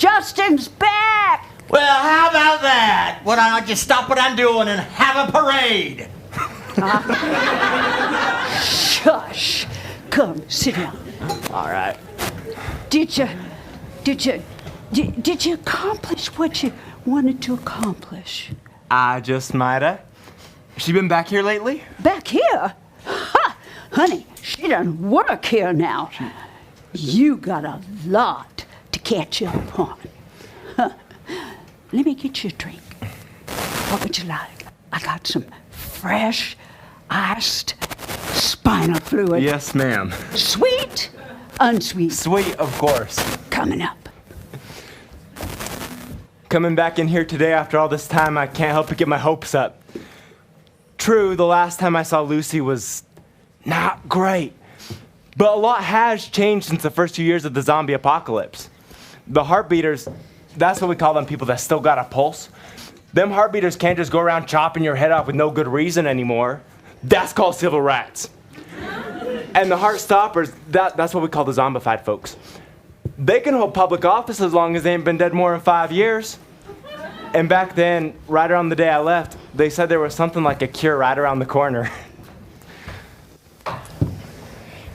Justin's back! Well, how about that? Why don't I just stop what I'm doing and have a parade? Shush. Come, sit down. All right. Did you accomplish what you wanted to accomplish? I just might have. She been back here lately? Back here? Ha! Honey, she doesn't work here now. You got a lot to catch up on. Huh. Let me get you a drink. What would you like? I got some fresh, iced spinal fluid. Yes, ma'am. Sweet, unsweet. Sweet, of course. Coming up. Coming back in here today after all this time, I can't help but get my hopes up. True, the last time I saw Lucy was not great. But a lot has changed since the first few years of the zombie apocalypse. The heartbeaters, that's what we call them, people that still got a pulse. Them heartbeaters can't just go around chopping your head off with no good reason anymore. That's called civil rights. And the heart stoppers, that's what we call the zombified folks. They can hold public office as long as they ain't been dead more than 5 years. And back then, right around the day I left, they said there was something like a cure right around the corner.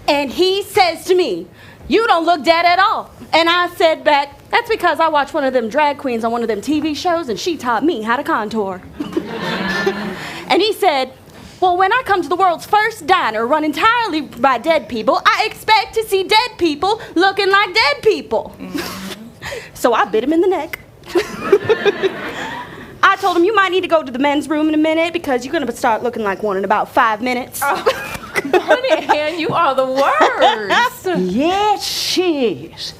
And he says to me, "You don't look dead at all." And I said back, "That's because I watched one of them drag queens on one of them TV shows and she taught me how to contour." And he said, "Well, when I come to the world's first diner run entirely by dead people, I expect to see dead people looking like dead people." So I bit him in the neck. I told him, "You might need to go to the men's room in a minute because you're going to start looking like one in about 5 minutes. Honey Ann, you are the worst. Yes, she is.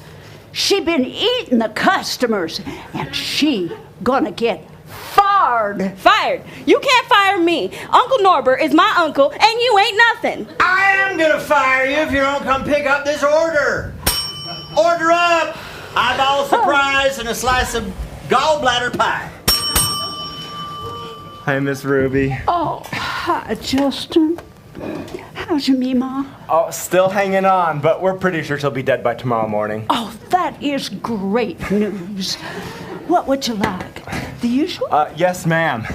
She been eating the customers, and she gonna get fired. Fired? You can't fire me. Uncle Norbert is my uncle, and you ain't nothing. I am gonna fire you if you don't come pick up this order. Order up! Eyeball surprise and a slice of gallbladder pie. Hi, Miss Ruby. Oh, hi, Justin. How's your Mima? Oh, still hanging on, but we're pretty sure she'll be dead by tomorrow morning. Oh, that is great news. What would you like? The usual? Yes, ma'am.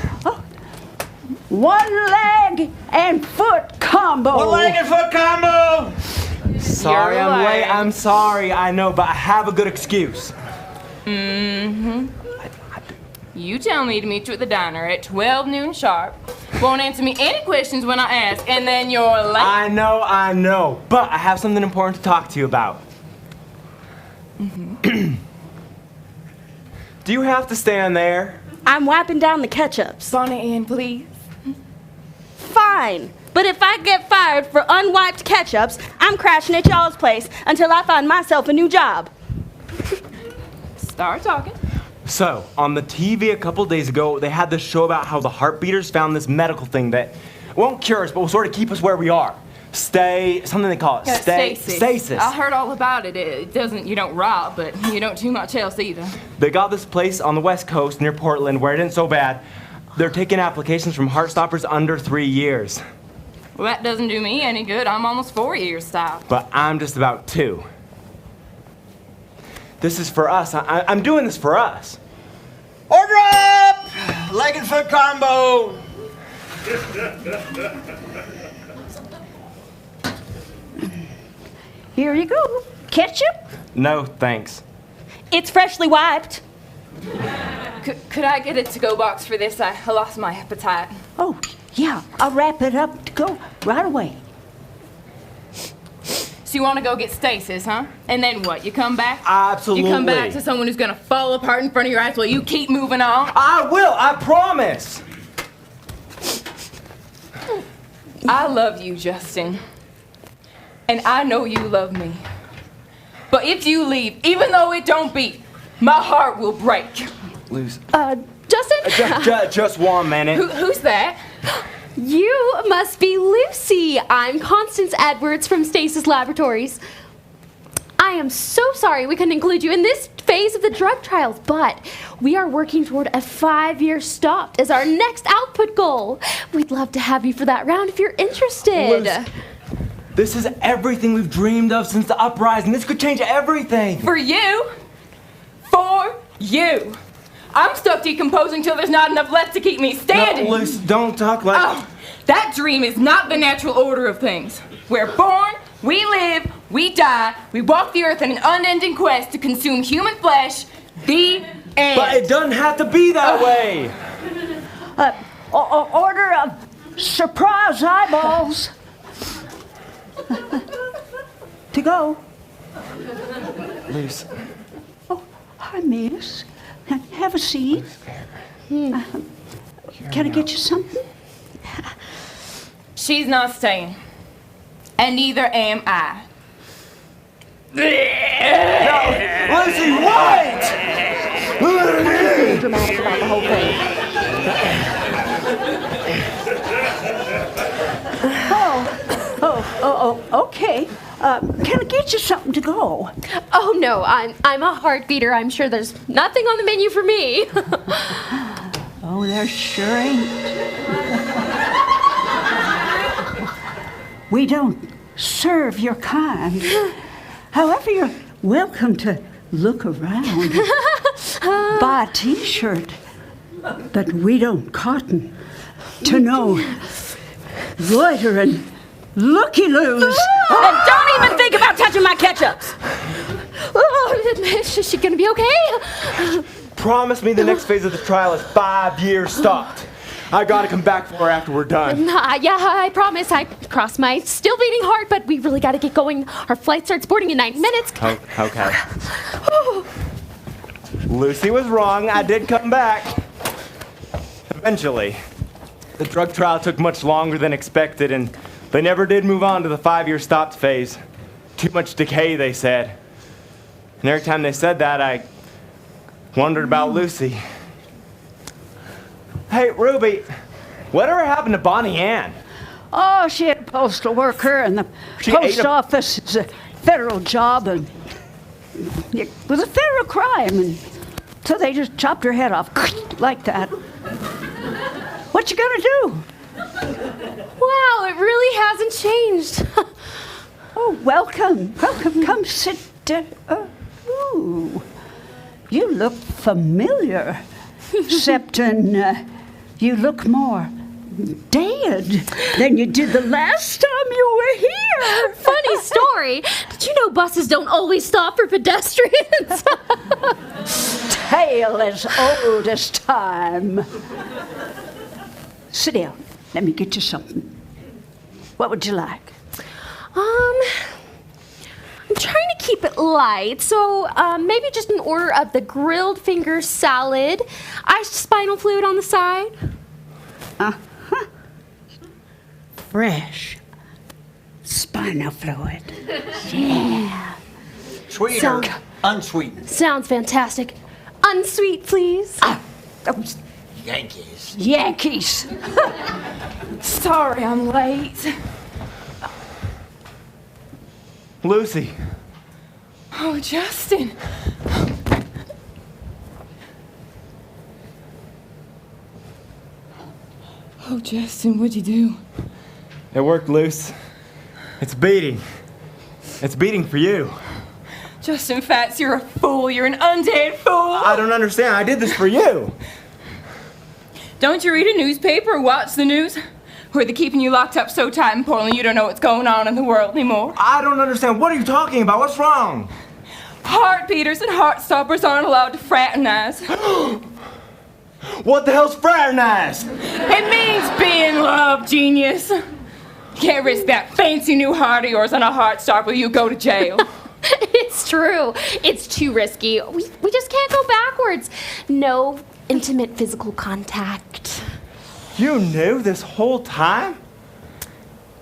One leg and foot combo. One leg and foot combo. Sorry I'm late. I'm sorry, I know, but I have a good excuse. Mm-hmm. You tell me to meet you at the diner at 12 noon sharp. Won't answer me any questions when I ask, and then you're late. I know, but I have something important to talk to you about. Mm-hmm. Do you have to stand there? I'm wiping down the ketchups. Bonnie Ann, please. Fine. But if I get fired for unwiped ketchups, I'm crashing at y'all's place until I find myself a new job. Start talking. So, on the TV a couple days ago, they had this show about how the heartbeaters found this medical thing that won't cure us, but will sort of keep us where we are. Something they call it. Stasis. I heard all about it. You don't rot, but you don't too much else either. They got this place on the West Coast near Portland where it isn't so bad. They're taking applications from Heartstoppers under 3 years. Well, that doesn't do me any good. I'm almost 4 years stopped. But I'm just about 2. This is for us. I'm doing this for us. Order up! Leg and foot combo. Here you go. Ketchup? No, thanks. It's freshly wiped. Could I get a to-go box for this? I lost my appetite. Oh, yeah. I'll wrap it up to go right away. So you want to go get Stasis, huh? And then what? You come back? Absolutely. You come back to someone who's gonna fall apart in front of your eyes while you keep moving on? I will, I promise. I love you, Justin. And I know you love me. But if you leave, even though it don't beat, my heart will break. Lose. Justin? Just 1 minute. Who's that? You must be Lucy. I'm Constance Edwards from Stasis Laboratories. I am so sorry we couldn't include you in this phase of the drug trials, but we are working toward a 5-year stop as our next output goal. We'd love to have you for that round if you're interested. Lucy, this is everything we've dreamed of since the uprising. This could change everything. For you? 4 You! I'm stuck decomposing till there's not enough left to keep me standing! No, Lucy, don't talk like... Oh, that dream is not the natural order of things. We're born, we live, we die, we walk the earth in an unending quest to consume human flesh, the end. But it doesn't have to be that way! Order of surprise eyeballs. To go. Lucy. Oh, hi, miss. Have a seat. Can I get you something? She's not staying. And neither am I. No, Lucy, wait! Dramatic about the whole thing. Okay. Can I get you something to go? Oh no, I'm a heartbeater. I'm sure there's nothing on the menu for me. Oh, there sure ain't. We don't serve your kind. However, you're welcome to look around. Buy a t-shirt. But we don't cotton to no loitering looky-loos. And don't even think about touching my ketchups. Oh, is she gonna be okay? Promise me the next phase of the trial is 5 years stopped. I gotta come back for her after we're done. Yeah, I promise. I crossed my still beating heart, but we really gotta get going. Our flight starts boarding in 9 minutes. Okay. Lucy was wrong. I did come back. Eventually. The drug trial took much longer than expected, and they never did move on to the 5-year stopped phase. Too much decay, they said. And every time they said that, I wondered about Lucy. Hey, Ruby, whatever happened to Bonnie Ann? Oh, she had a postal worker, and the post office is a federal job, and it was a federal crime, and so they just chopped her head off like that. What you gonna do? Wow, it really hasn't changed. Oh, welcome. Come sit down. Ooh, you look familiar, except you look more dead than you did the last time you were here. Funny story. Did you know buses don't always stop for pedestrians? Tale as old as time. Sit down. Let me get you something. What would you like? I'm trying to keep it light, so maybe just an order of the grilled finger salad, iced spinal fluid on the side. Uh-huh. Fresh spinal fluid. Yeah. Sweet or unsweetened? Sounds fantastic. Unsweet, please. Those Yankees. Yankees. Sorry I'm late. Lucy. Oh, Justin. Oh, Justin, what'd you do? It worked, Luce. It's beating. It's beating for you. Justin Fats, you're a fool. You're an undead fool. I don't understand. I did this for you. Don't you read a newspaper or watch the news? Or are they keeping you locked up so tight in Portland you don't know what's going on in the world anymore? I don't understand. What are you talking about? What's wrong? Heart beaters and heart stoppers aren't allowed to fraternize. What the hell's fraternize? It means be in love, genius. You can't risk that fancy new heart of yours on a heart stopper, you go to jail. It's true. It's too risky. We just can't go backwards. No intimate physical contact. You knew this whole time?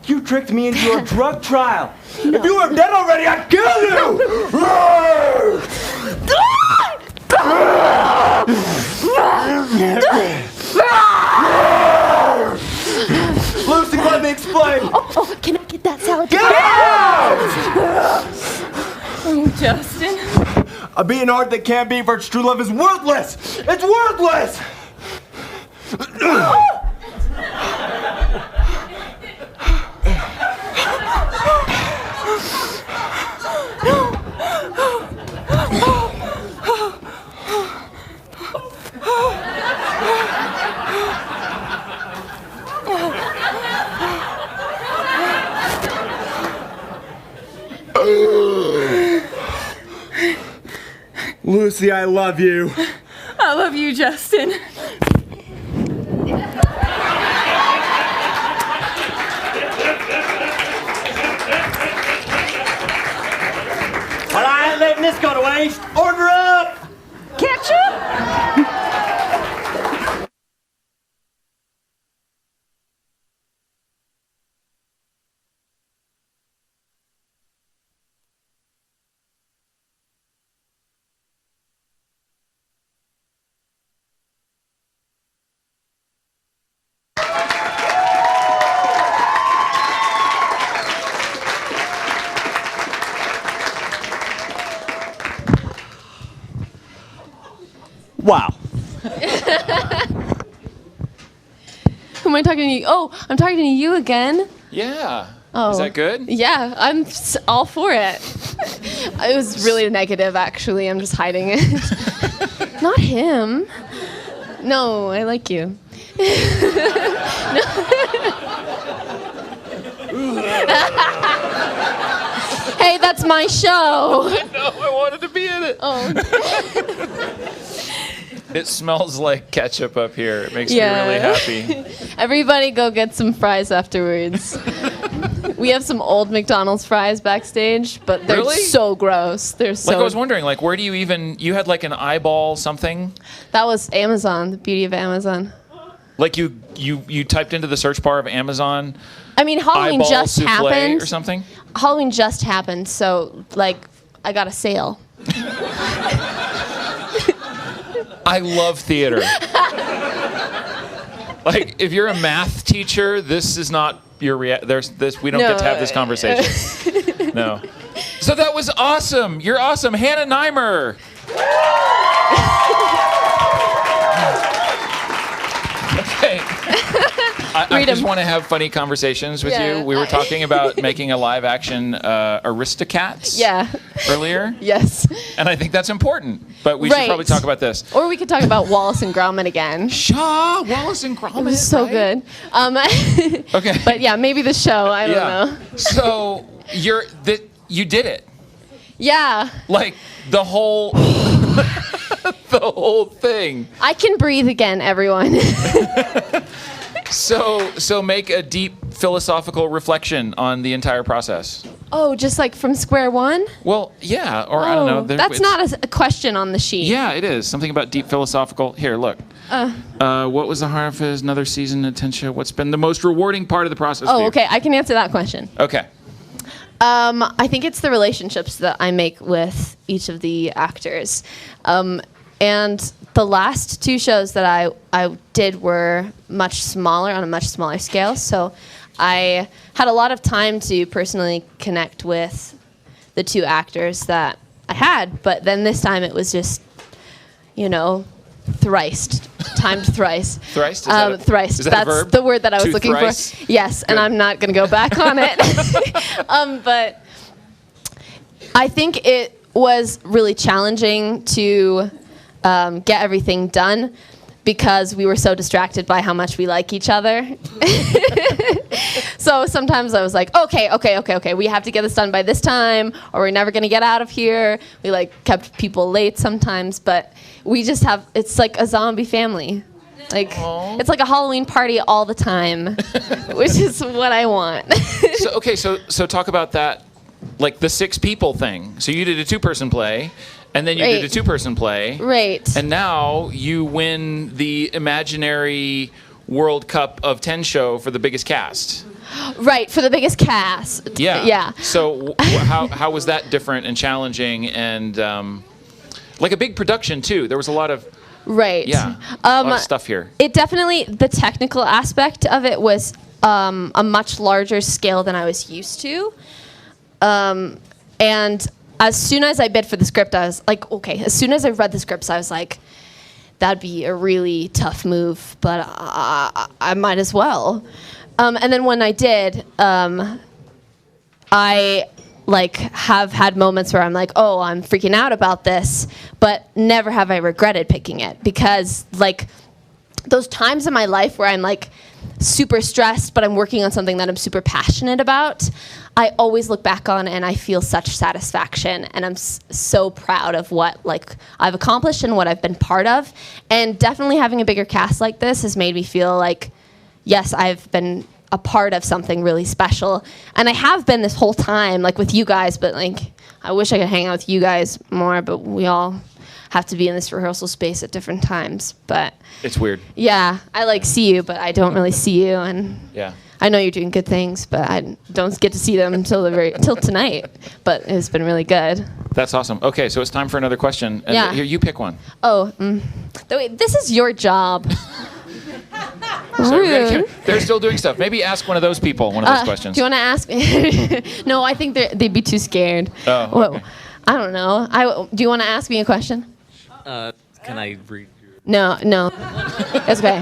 You tricked me into a drug trial. No. If you were dead already, I'd kill you! Lucy, let me explain. Oh, can I get that salad? Get out! Oh, Justin. A beating heart that can't beat for its true love is worthless! It's worthless! Lucy, I love you. I love you, Justin. Well, I ain't letting this go to waste. Order up! Ketchup? Wow. Who am I talking to? Oh, I'm talking to you again. Yeah. Oh. Is that good? Yeah, I'm all for it. It was really negative, actually. I'm just hiding it. Not him. No, I like you. Hey, that's my show. I know, I wanted to be in it. Oh. It smells like ketchup up here. It makes me really happy. Everybody go get some fries afterwards. We have some old McDonald's fries backstage, but they're Really? so gross. They're so... Like, I was wondering, like, where do you even... You had, like, an eyeball something? That was Amazon, the beauty of Amazon. Like, you typed into the search bar of Amazon... I mean, Halloween eyeball just souffle happened. or something? Halloween just happened, so, like, I got a sale. I love theater. Like, if you're a math teacher, this is not your there's this. We don't get to have this conversation. No. So that was awesome. You're awesome, Hannah Neimer. Okay. I just want to have funny conversations with you. We were talking about making a live action Aristocats earlier. Yes. And I think that's important. But we should probably talk about this. Or we could talk about Wallace and Gromit again. Shaw, Wallace and Gromit. It was so good. Okay. But yeah, maybe the show. I don't know. So you did it. Yeah. Like the whole the whole thing. I can breathe again, everyone. So make a deep philosophical reflection on the entire process. Oh, just like from square one? Well, yeah, or I don't know. That's not a question on the sheet. Yeah, it is. Something about deep philosophical. Here, look. What was the heart of his another season at Tensha? What's been the most rewarding part of the process for you? Okay. I can answer that question. Okay. I think it's the relationships that I make with each of the actors. And the last two shows that I did were much smaller, on a much smaller scale. So I had a lot of time to personally connect with the two actors that I had. But then this time it was just, timed thrice. Thrice? Thrice. Is that That's a verb? the word that I was To looking thrice? for. Yes, and I'm not going to go back on it. But I think it was really challenging to get everything done because we were so distracted by how much we like each other. So sometimes I was like, okay, we have to get this done by this time or we're never going to get out of here. We kept people late sometimes, but we just it's like a zombie family. It's like a Halloween party all the time, which is what I want. So talk about that, like the 6 people thing. So you did a 2-person play. And then you did a 2-person play. Right. And now you win the imaginary World Cup of 10 show for the biggest cast. Right, for the biggest cast. Yeah. Yeah. So how was that different and challenging and like a big production too? There was a lot of Yeah. a lot of stuff here. It definitely, the technical aspect of it was a much larger scale than I was used to. And as soon as I bid for the script, I was like, okay. As soon as I read the scripts, I was like, that'd be a really tough move, but I might as well. And then when I did, I have had moments where I'm like, oh, I'm freaking out about this, but never have I regretted picking it because those times in my life where I'm like, super stressed, but I'm working on something that I'm super passionate about, I always look back on and I feel such satisfaction, and I'm so proud of what like I've accomplished and what I've been part of. And definitely having a bigger cast like this has made me feel like, yes, I've been a part of something really special. And I have been this whole time, like with you guys, but like I wish I could hang out with you guys more, but we all have to be in this rehearsal space at different times. But it's weird. Yeah, I like see you, but I don't really see you, and Yeah. I know you're doing good things, but I don't get to see them until tonight. But it's been really good. That's awesome. Okay, so it's time for another question. And Yeah. Here, you pick one. Oh, wait, this is your job. So Rude. they're still doing stuff. Maybe ask one of those people one of those questions. Do you want to ask me? No, I think they'd be too scared. Oh, Well, okay. I don't know. Do you want to ask me a question? Can I read? No, it's okay.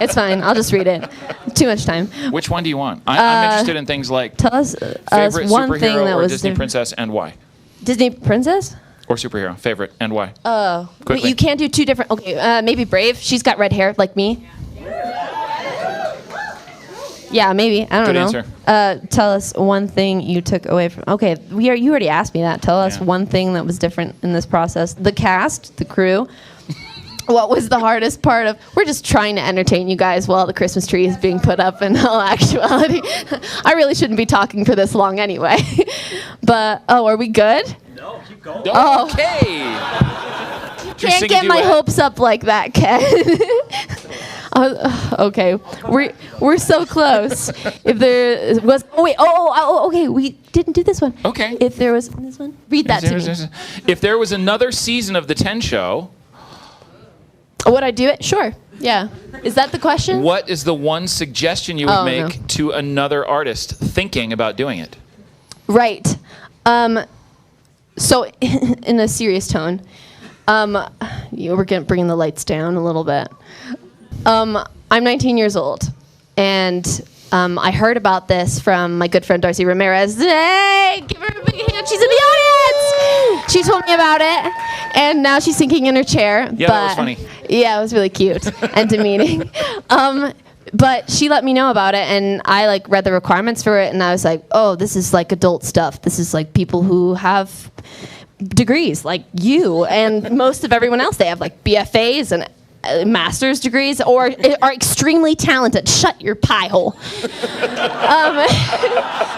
It's fine. I'll just read it. Too much time. Which one do you want? I'm interested in things like Tell us favorite one superhero thing that or was Disney different. princess and why? Disney princess? Or superhero, favorite and why? Oh, wait, Quickly. you can't do two different. Okay, maybe Brave. She's got red hair like me. Yeah, maybe. I don't Good know. answer. Tell us one thing you took away from. Okay, you already asked me that. Tell us one thing that was different in this process. The cast, the crew. What was the hardest part of? We're just trying to entertain you guys while the Christmas tree is being put up. In all actuality, I really shouldn't be talking for this long anyway. But are we good? No, keep going. Oh. Okay. Can't get my hopes up like that, Ken. Okay, we're so close. If there was, okay, we didn't do this one. Okay. If there was this one, read that to me. If there was another season of the 10 show, Would I do it? Sure. Yeah. Is that the question? what is the one suggestion you would Oh, make no. to another artist thinking about doing it? Right. So, in a serious tone, we're bringing the lights down a little bit. I'm 19 years old, and I heard about this from my good friend Darcy Ramirez. Hey, give her a big hand. She's in the audience. She told me about it, and now she's sinking in her chair. Yeah, that was funny. Yeah, it was really cute and demeaning. But she let me know about it, and I read the requirements for it, and I was like, oh, this is like adult stuff. This is like people who have degrees like you and most of everyone else. They have like BFAs and master's degrees or are extremely talented. Shut your pie hole.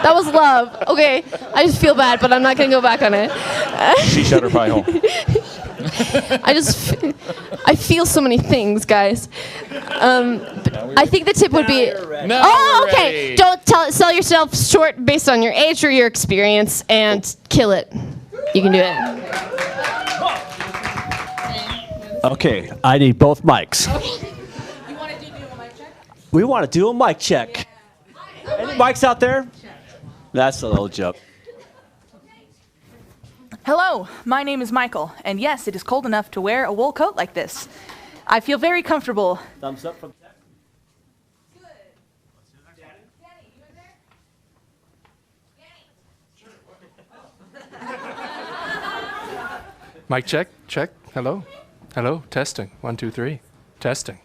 That was love. Okay, I just feel bad, but I'm not going to go back on it. She shut her pie hole. I feel so many things, guys. I think the tip would be. Oh, okay. Don't sell yourself short based on your age or your experience, and kill it. You can do it. Okay, I need both mics. We want to do a mic check. Any mics out there? That's a little joke. Hello, my name is Michael, and yes, it is cold enough to wear a wool coat like this. I feel very comfortable. Thumbs up from Mic check, check. Hello. Hello. Testing. 1, 2, 3. Testing.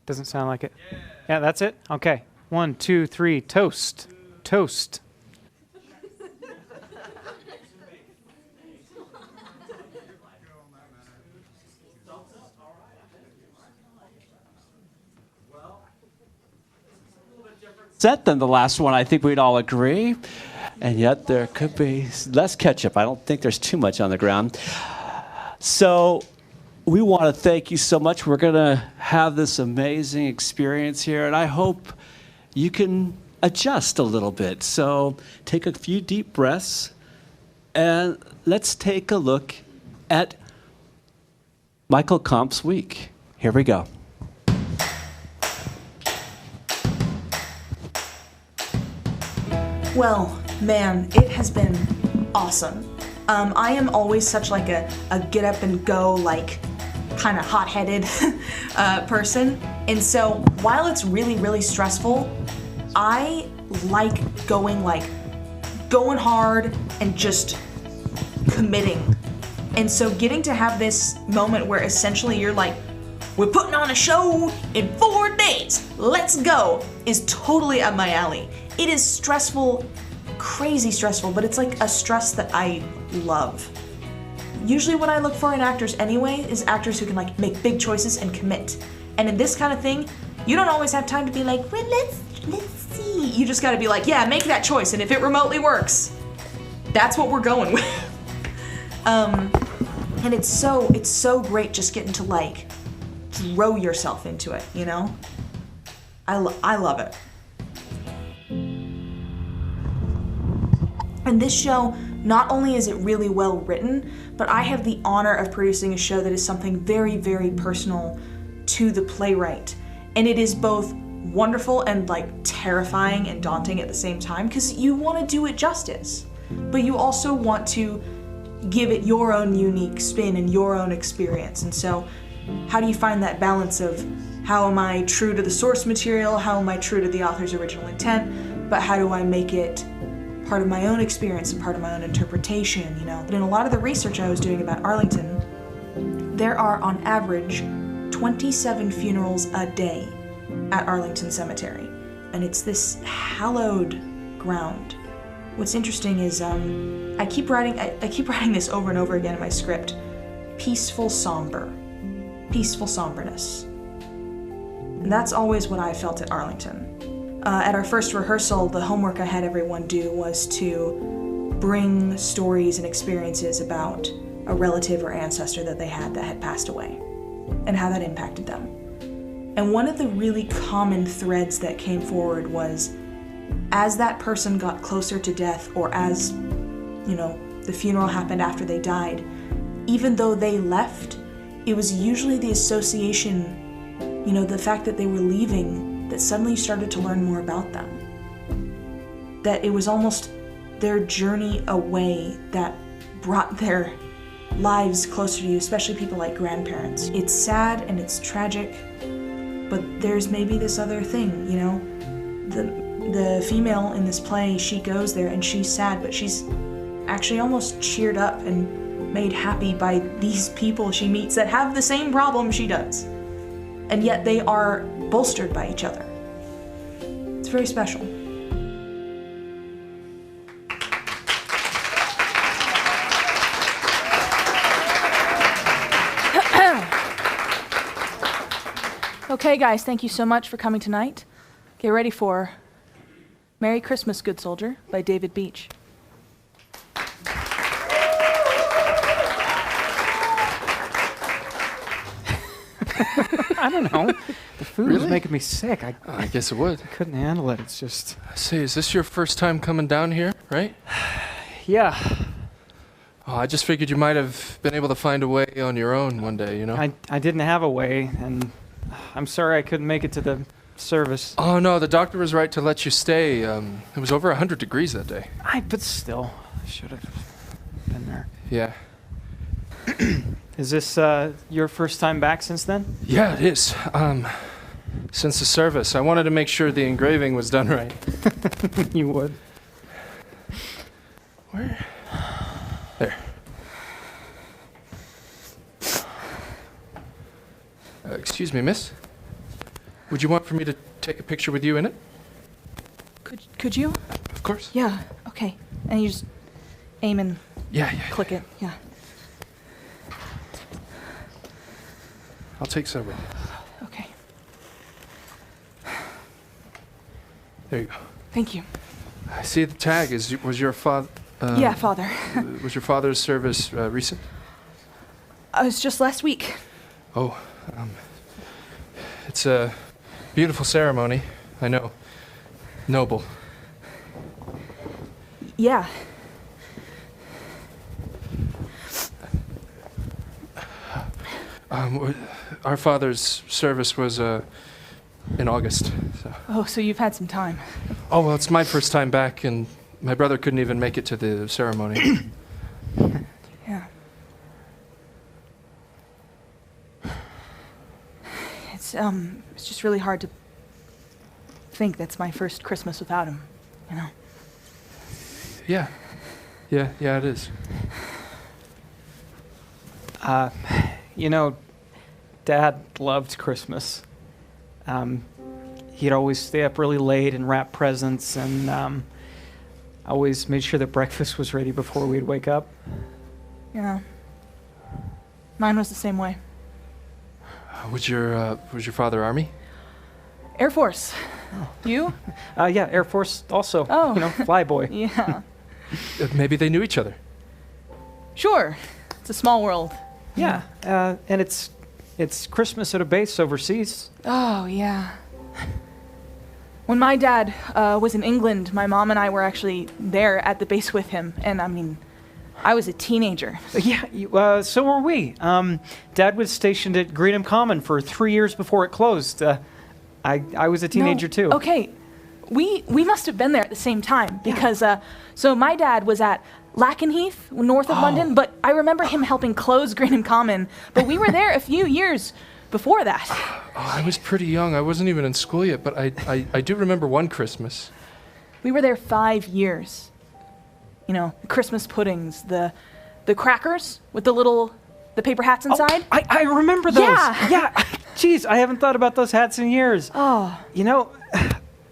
Doesn't sound like it. Yeah, that's it? Okay. 1, 2, 3. Toast. Toast. Set than the last one, I think we'd all agree. And yet there could be less ketchup. I don't think there's too much on the ground. So we want to thank you so much. We're going to have this amazing experience here, and I hope you can adjust a little bit. So take a few deep breaths, and let's take a look at Michael Komp's week. Here we go. Well, man, it has been awesome. I am always such like a get up and go, like kind of hot-headed person. And so while it's really, really stressful, I like going hard and just committing And so getting to have this moment where essentially you're like, we're putting on a show in 4 days, let's go, is totally up my alley. It is stressful, crazy stressful, but it's like a stress that I love. Usually what I look for in actors anyway is actors who can like make big choices and commit. And in this kind of thing, you don't always have time to be like, well, let's see. You just gotta be like, yeah, make that choice, and if it remotely works, that's what we're going with. And it's so great just getting to like throw yourself into it, you know? I love it. And this show, not only is it really well written, but I have the honor of producing a show that is something very, very personal to the playwright. And it is both wonderful and like terrifying and daunting at the same time, because you want to do it justice, but you also want to give it your own unique spin and your own experience. And so how do you find that balance of how am I true to the source material, how am I true to the author's original intent, but how do I make it part of my own experience and part of my own interpretation, you know? But in a lot of the research I was doing about Arlington, there are on average 27 funerals a day at Arlington Cemetery, and it's this hallowed ground. What's interesting is I keep writing this over and over again in my script. Peaceful somber. Peaceful somberness. And that's always what I felt at Arlington. At our first rehearsal, the homework I had everyone do was to bring stories and experiences about a relative or ancestor that they had that had passed away and how that impacted them. And one of the really common threads that came forward was, as that person got closer to death, or as, you know, the funeral happened after they died, even though they left, it was usually the association, you know, the fact that they were leaving, that suddenly you started to learn more about them. That it was almost their journey away that brought their lives closer to you, especially people like grandparents. It's sad and it's tragic, but there's maybe this other thing, you know? The female in this play, she goes there and she's sad, but she's actually almost cheered up and made happy by these people she meets that have the same problem she does. And yet they are bolstered by each other. It's very special. Okay, guys, thank you so much for coming tonight. Get ready for Merry Christmas, Good Soldier by David Beach. I don't know. The food was making me sick. I guess it would. I couldn't handle it. It's just... Say, is this your first time coming down here, right? Yeah. Oh, I just figured you might have been able to find a way on your own one day, you know? I didn't have a way, and I'm sorry I couldn't make it to the service. Oh, no, the doctor was right to let you stay. It was over 100 degrees that day. But still, I should have been there. Yeah. Is this your first time back since then? Yeah, it is. Since the service. I wanted to make sure the engraving was done right. You would. Where? There. Excuse me, miss. Would you want for me to take a picture with you in it? Could you? Of course. Yeah, okay. And you just aim and click it. Yeah. I'll take several. Okay. There you go. Thank you. I see the tag. Was your father... Yeah, father. Was your father's service recent? It was just last week. Oh, it's a beautiful ceremony, I know. Noble. Yeah. Our father's service was in August. So. Oh, so you've had some time. Oh, well, it's my first time back, and my brother couldn't even make it to the ceremony. Yeah. It's just really hard to think that's my first Christmas without him, you know? Yeah, it is. You know, Dad loved Christmas. He'd always stay up really late and wrap presents, and always made sure that breakfast was ready before we'd wake up. Yeah. Mine was the same way. Was your father Army? Air Force. You? Yeah, Air Force also. Oh. You know, flyboy. Yeah. Maybe they knew each other. Sure. It's a small world. Yeah, and it's Christmas at a base overseas. Oh, yeah. When my dad was in England, my mom and I were actually there at the base with him. And I mean, I was a teenager. Yeah, so were we. Dad was stationed at Greenham Common for 3 years before it closed. I was a teenager too. Okay, we must have been there at the same time because so my dad was at Lakenheath, north of London, but I remember him helping close Greenham Common. But we were there a few years before that. Oh, I was pretty young. I wasn't even in school yet, but I do remember one Christmas. We were there 5 years. You know, the Christmas puddings, the crackers with the paper hats inside. I remember those. Yeah. Jeez, I haven't thought about those hats in years. Oh. You know,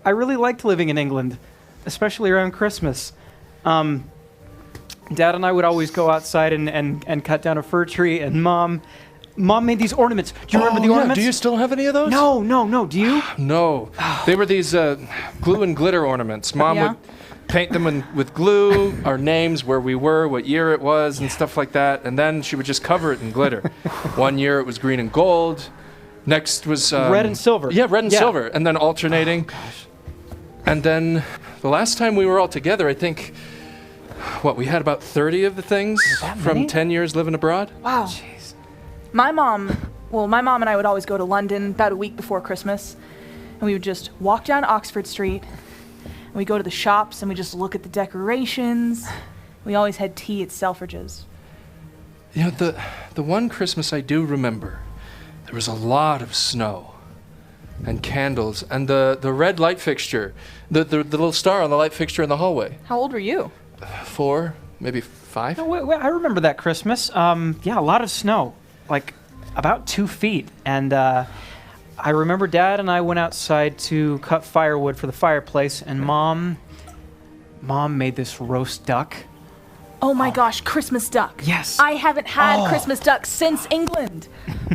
I really liked living in England, especially around Christmas. Dad and I would always go outside and cut down a fir tree, and Mom made these ornaments. Do you remember the ornaments? Do you still have any of those? No. Do you? No. They were these glue and glitter ornaments. Mom would paint them with glue, our names, where we were, what year it was, and stuff like that. And then she would just cover it in glitter. One year it was green and gold. Next was red and silver. Yeah, red and silver. And then alternating. Oh, gosh. And then the last time we were all together, I think, we had about 30 of the things from 10 years living abroad. Wow. Jeez. My mom and I would always go to London about a week before Christmas, and we would just walk down Oxford Street, and we'd go to the shops, and we just look at the decorations. We always had tea at Selfridges. You know, the one Christmas I do remember, there was a lot of snow and candles and the red light fixture, the little star on the light fixture in the hallway. How old were you? 4, maybe 5. No, wait, I remember that Christmas. Yeah, a lot of snow, like about 2 feet. And I remember Dad and I went outside to cut firewood for the fireplace, and Mom made this roast duck. Oh my gosh, Christmas duck. Yes. I haven't had Christmas duck since England.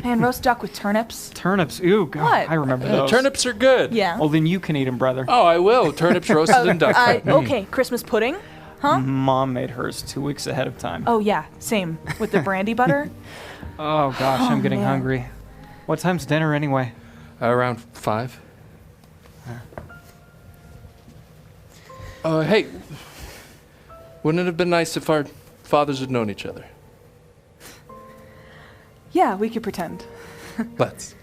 Man, roast duck with turnips. Turnips, ooh, God, What? I remember those. Turnips are good. Yeah. Well, then you can eat them, brother. Oh, I will. Turnips roasted in duck fat. Okay, Christmas pudding? Huh? Mom made hers 2 weeks ahead of time. Oh yeah, same. With the brandy butter? Oh gosh, I'm getting man. hungry. What time's dinner anyway? Around 5. Hey, wouldn't it have been nice if our fathers had known each other? Yeah, we could pretend. Let's.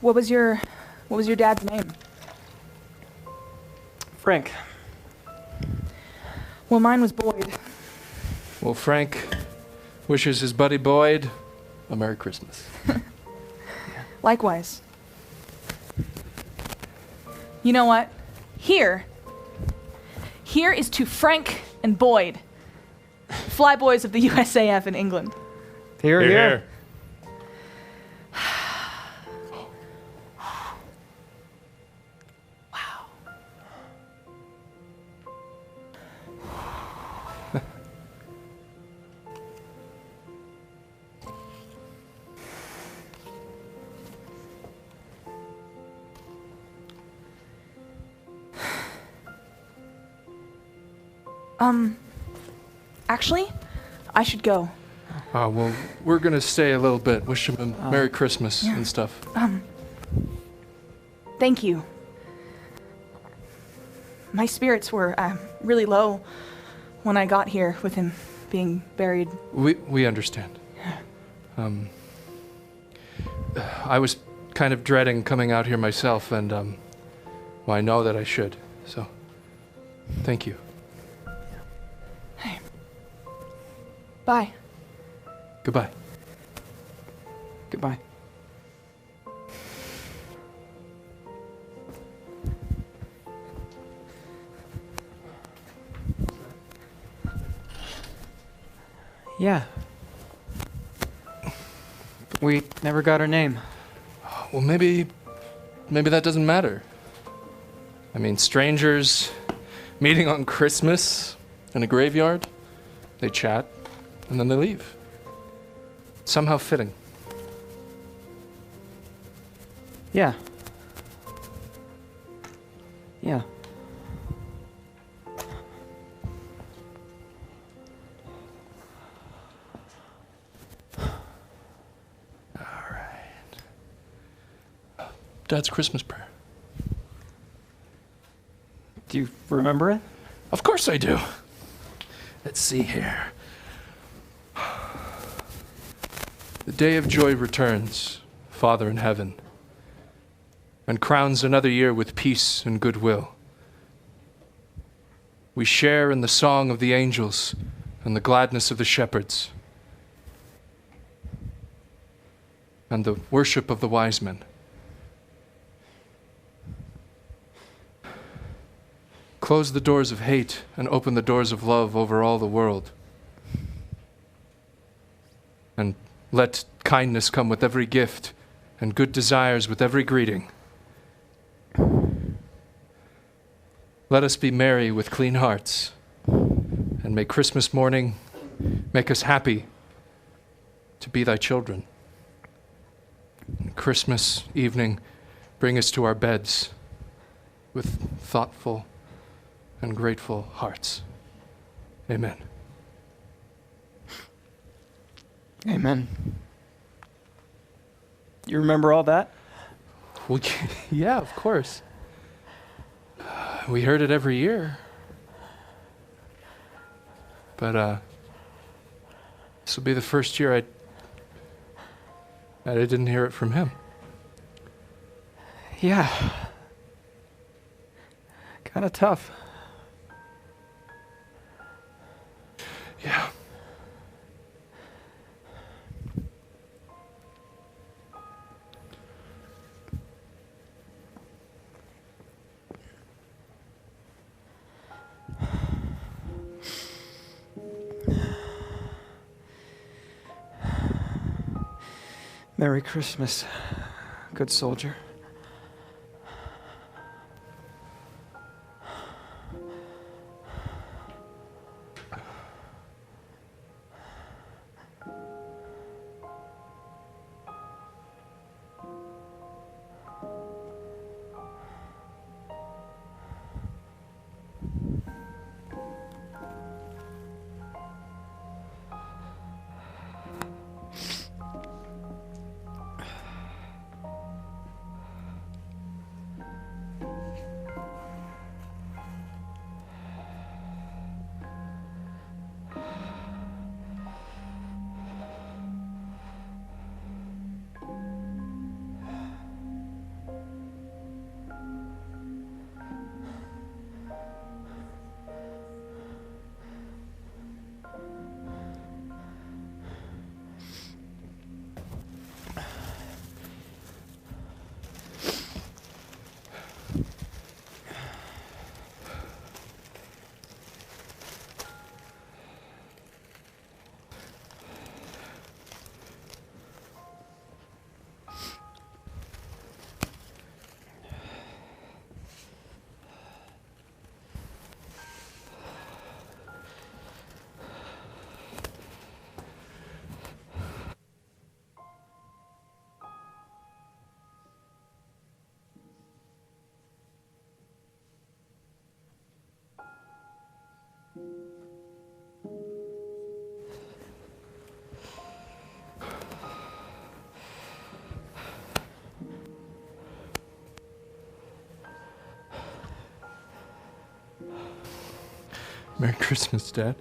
What was your dad's name? Frank. Well, mine was Boyd. Well, Frank wishes his buddy Boyd a Merry Christmas. Likewise. You know what? Here is to Frank and Boyd, flyboys of the USAF in England. Here, here. Actually, I should go. Well, we're gonna stay a little bit. Wish him a Merry Christmas and stuff. Thank you. My spirits were really low when I got here with him being buried. We understand. I was kind of dreading coming out here myself, and well, I know that I should. So, thank you. Hey. Bye. Goodbye. Goodbye. Yeah. We never got her name. Well, maybe that doesn't matter. I mean, strangers meeting on Christmas in a graveyard, they chat, and then they leave. Somehow fitting. Yeah. Yeah. Dad's Christmas prayer. Do you remember it? Of course I do. Let's see here. The day of joy returns, Father in heaven, and crowns another year with peace and goodwill. We share in the song of the angels and the gladness of the shepherds, and the worship of the wise men. Close the doors of hate and open the doors of love over all the world. And let kindness come with every gift and good desires with every greeting. Let us be merry with clean hearts, and may Christmas morning make us happy to be thy children. And Christmas evening bring us to our beds with thoughtful and grateful hearts. Amen. Amen. You remember all that? Well, yeah, of course. We heard it every year. But this will be the first year I didn't hear it from him. Yeah. Kind of tough. Yeah. Merry Christmas, good soldier. Merry Christmas, Dad.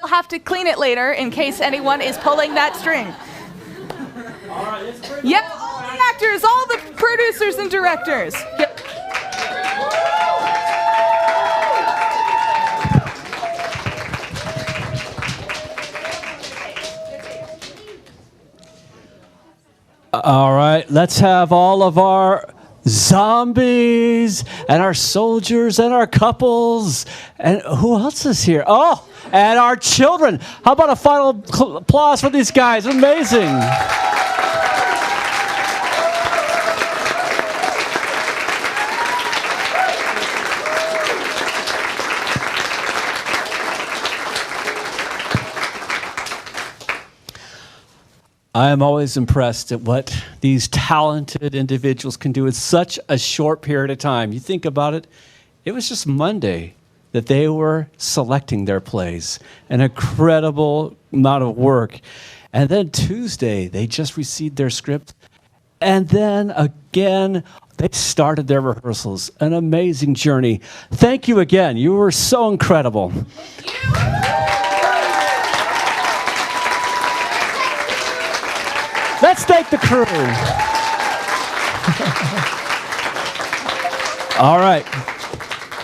don't have to clean it later in case anyone is pulling that string. Yep, all the actors, all the producers and directors. Yep. All right, let's have all of our zombies and our soldiers and our couples and who else is here? Oh, and our children. How about a final applause for these guys? Amazing. I am always impressed at what these talented individuals can do in such a short period of time. You think about it, it was just Monday that they were selecting their plays. An incredible amount of work. And then Tuesday, they just received their script. And then again, they started their rehearsals. An amazing journey. Thank you again. You were so incredible. Let's thank the crew. All right.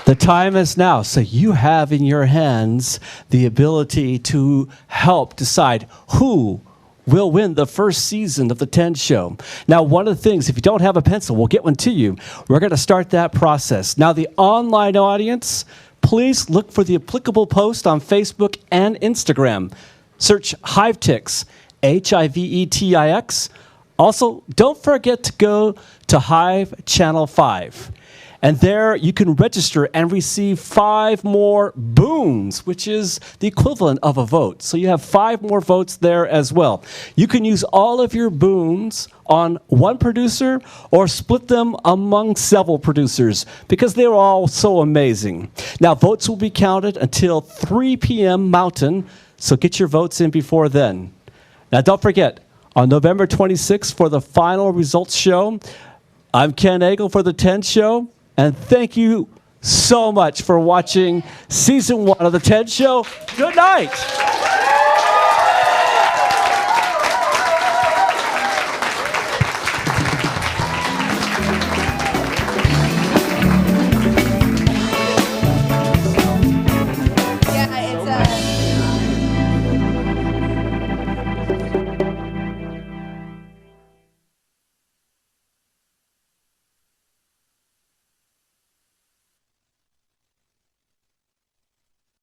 The time is now. So you have in your hands the ability to help decide who will win the first season of the 10 show. Now, one of the things, if you don't have a pencil, we'll get one to you. We're going to start that process. Now, the online audience, please look for the applicable post on Facebook and Instagram. Search HiveTix. HIVETIX. Also, don't forget to go to Hive Channel 5. And there you can register and receive 5 more boons, which is the equivalent of a vote. So you have 5 more votes there as well. You can use all of your boons on one producer or split them among several producers because they're all so amazing. Now, votes will be counted until 3 p.m. Mountain, so get your votes in before then. Now, don't forget, on November 26th for the final results show, I'm Ken Agel for the 10 show, and thank you so much for watching Season 1 of the 10 show. Good night.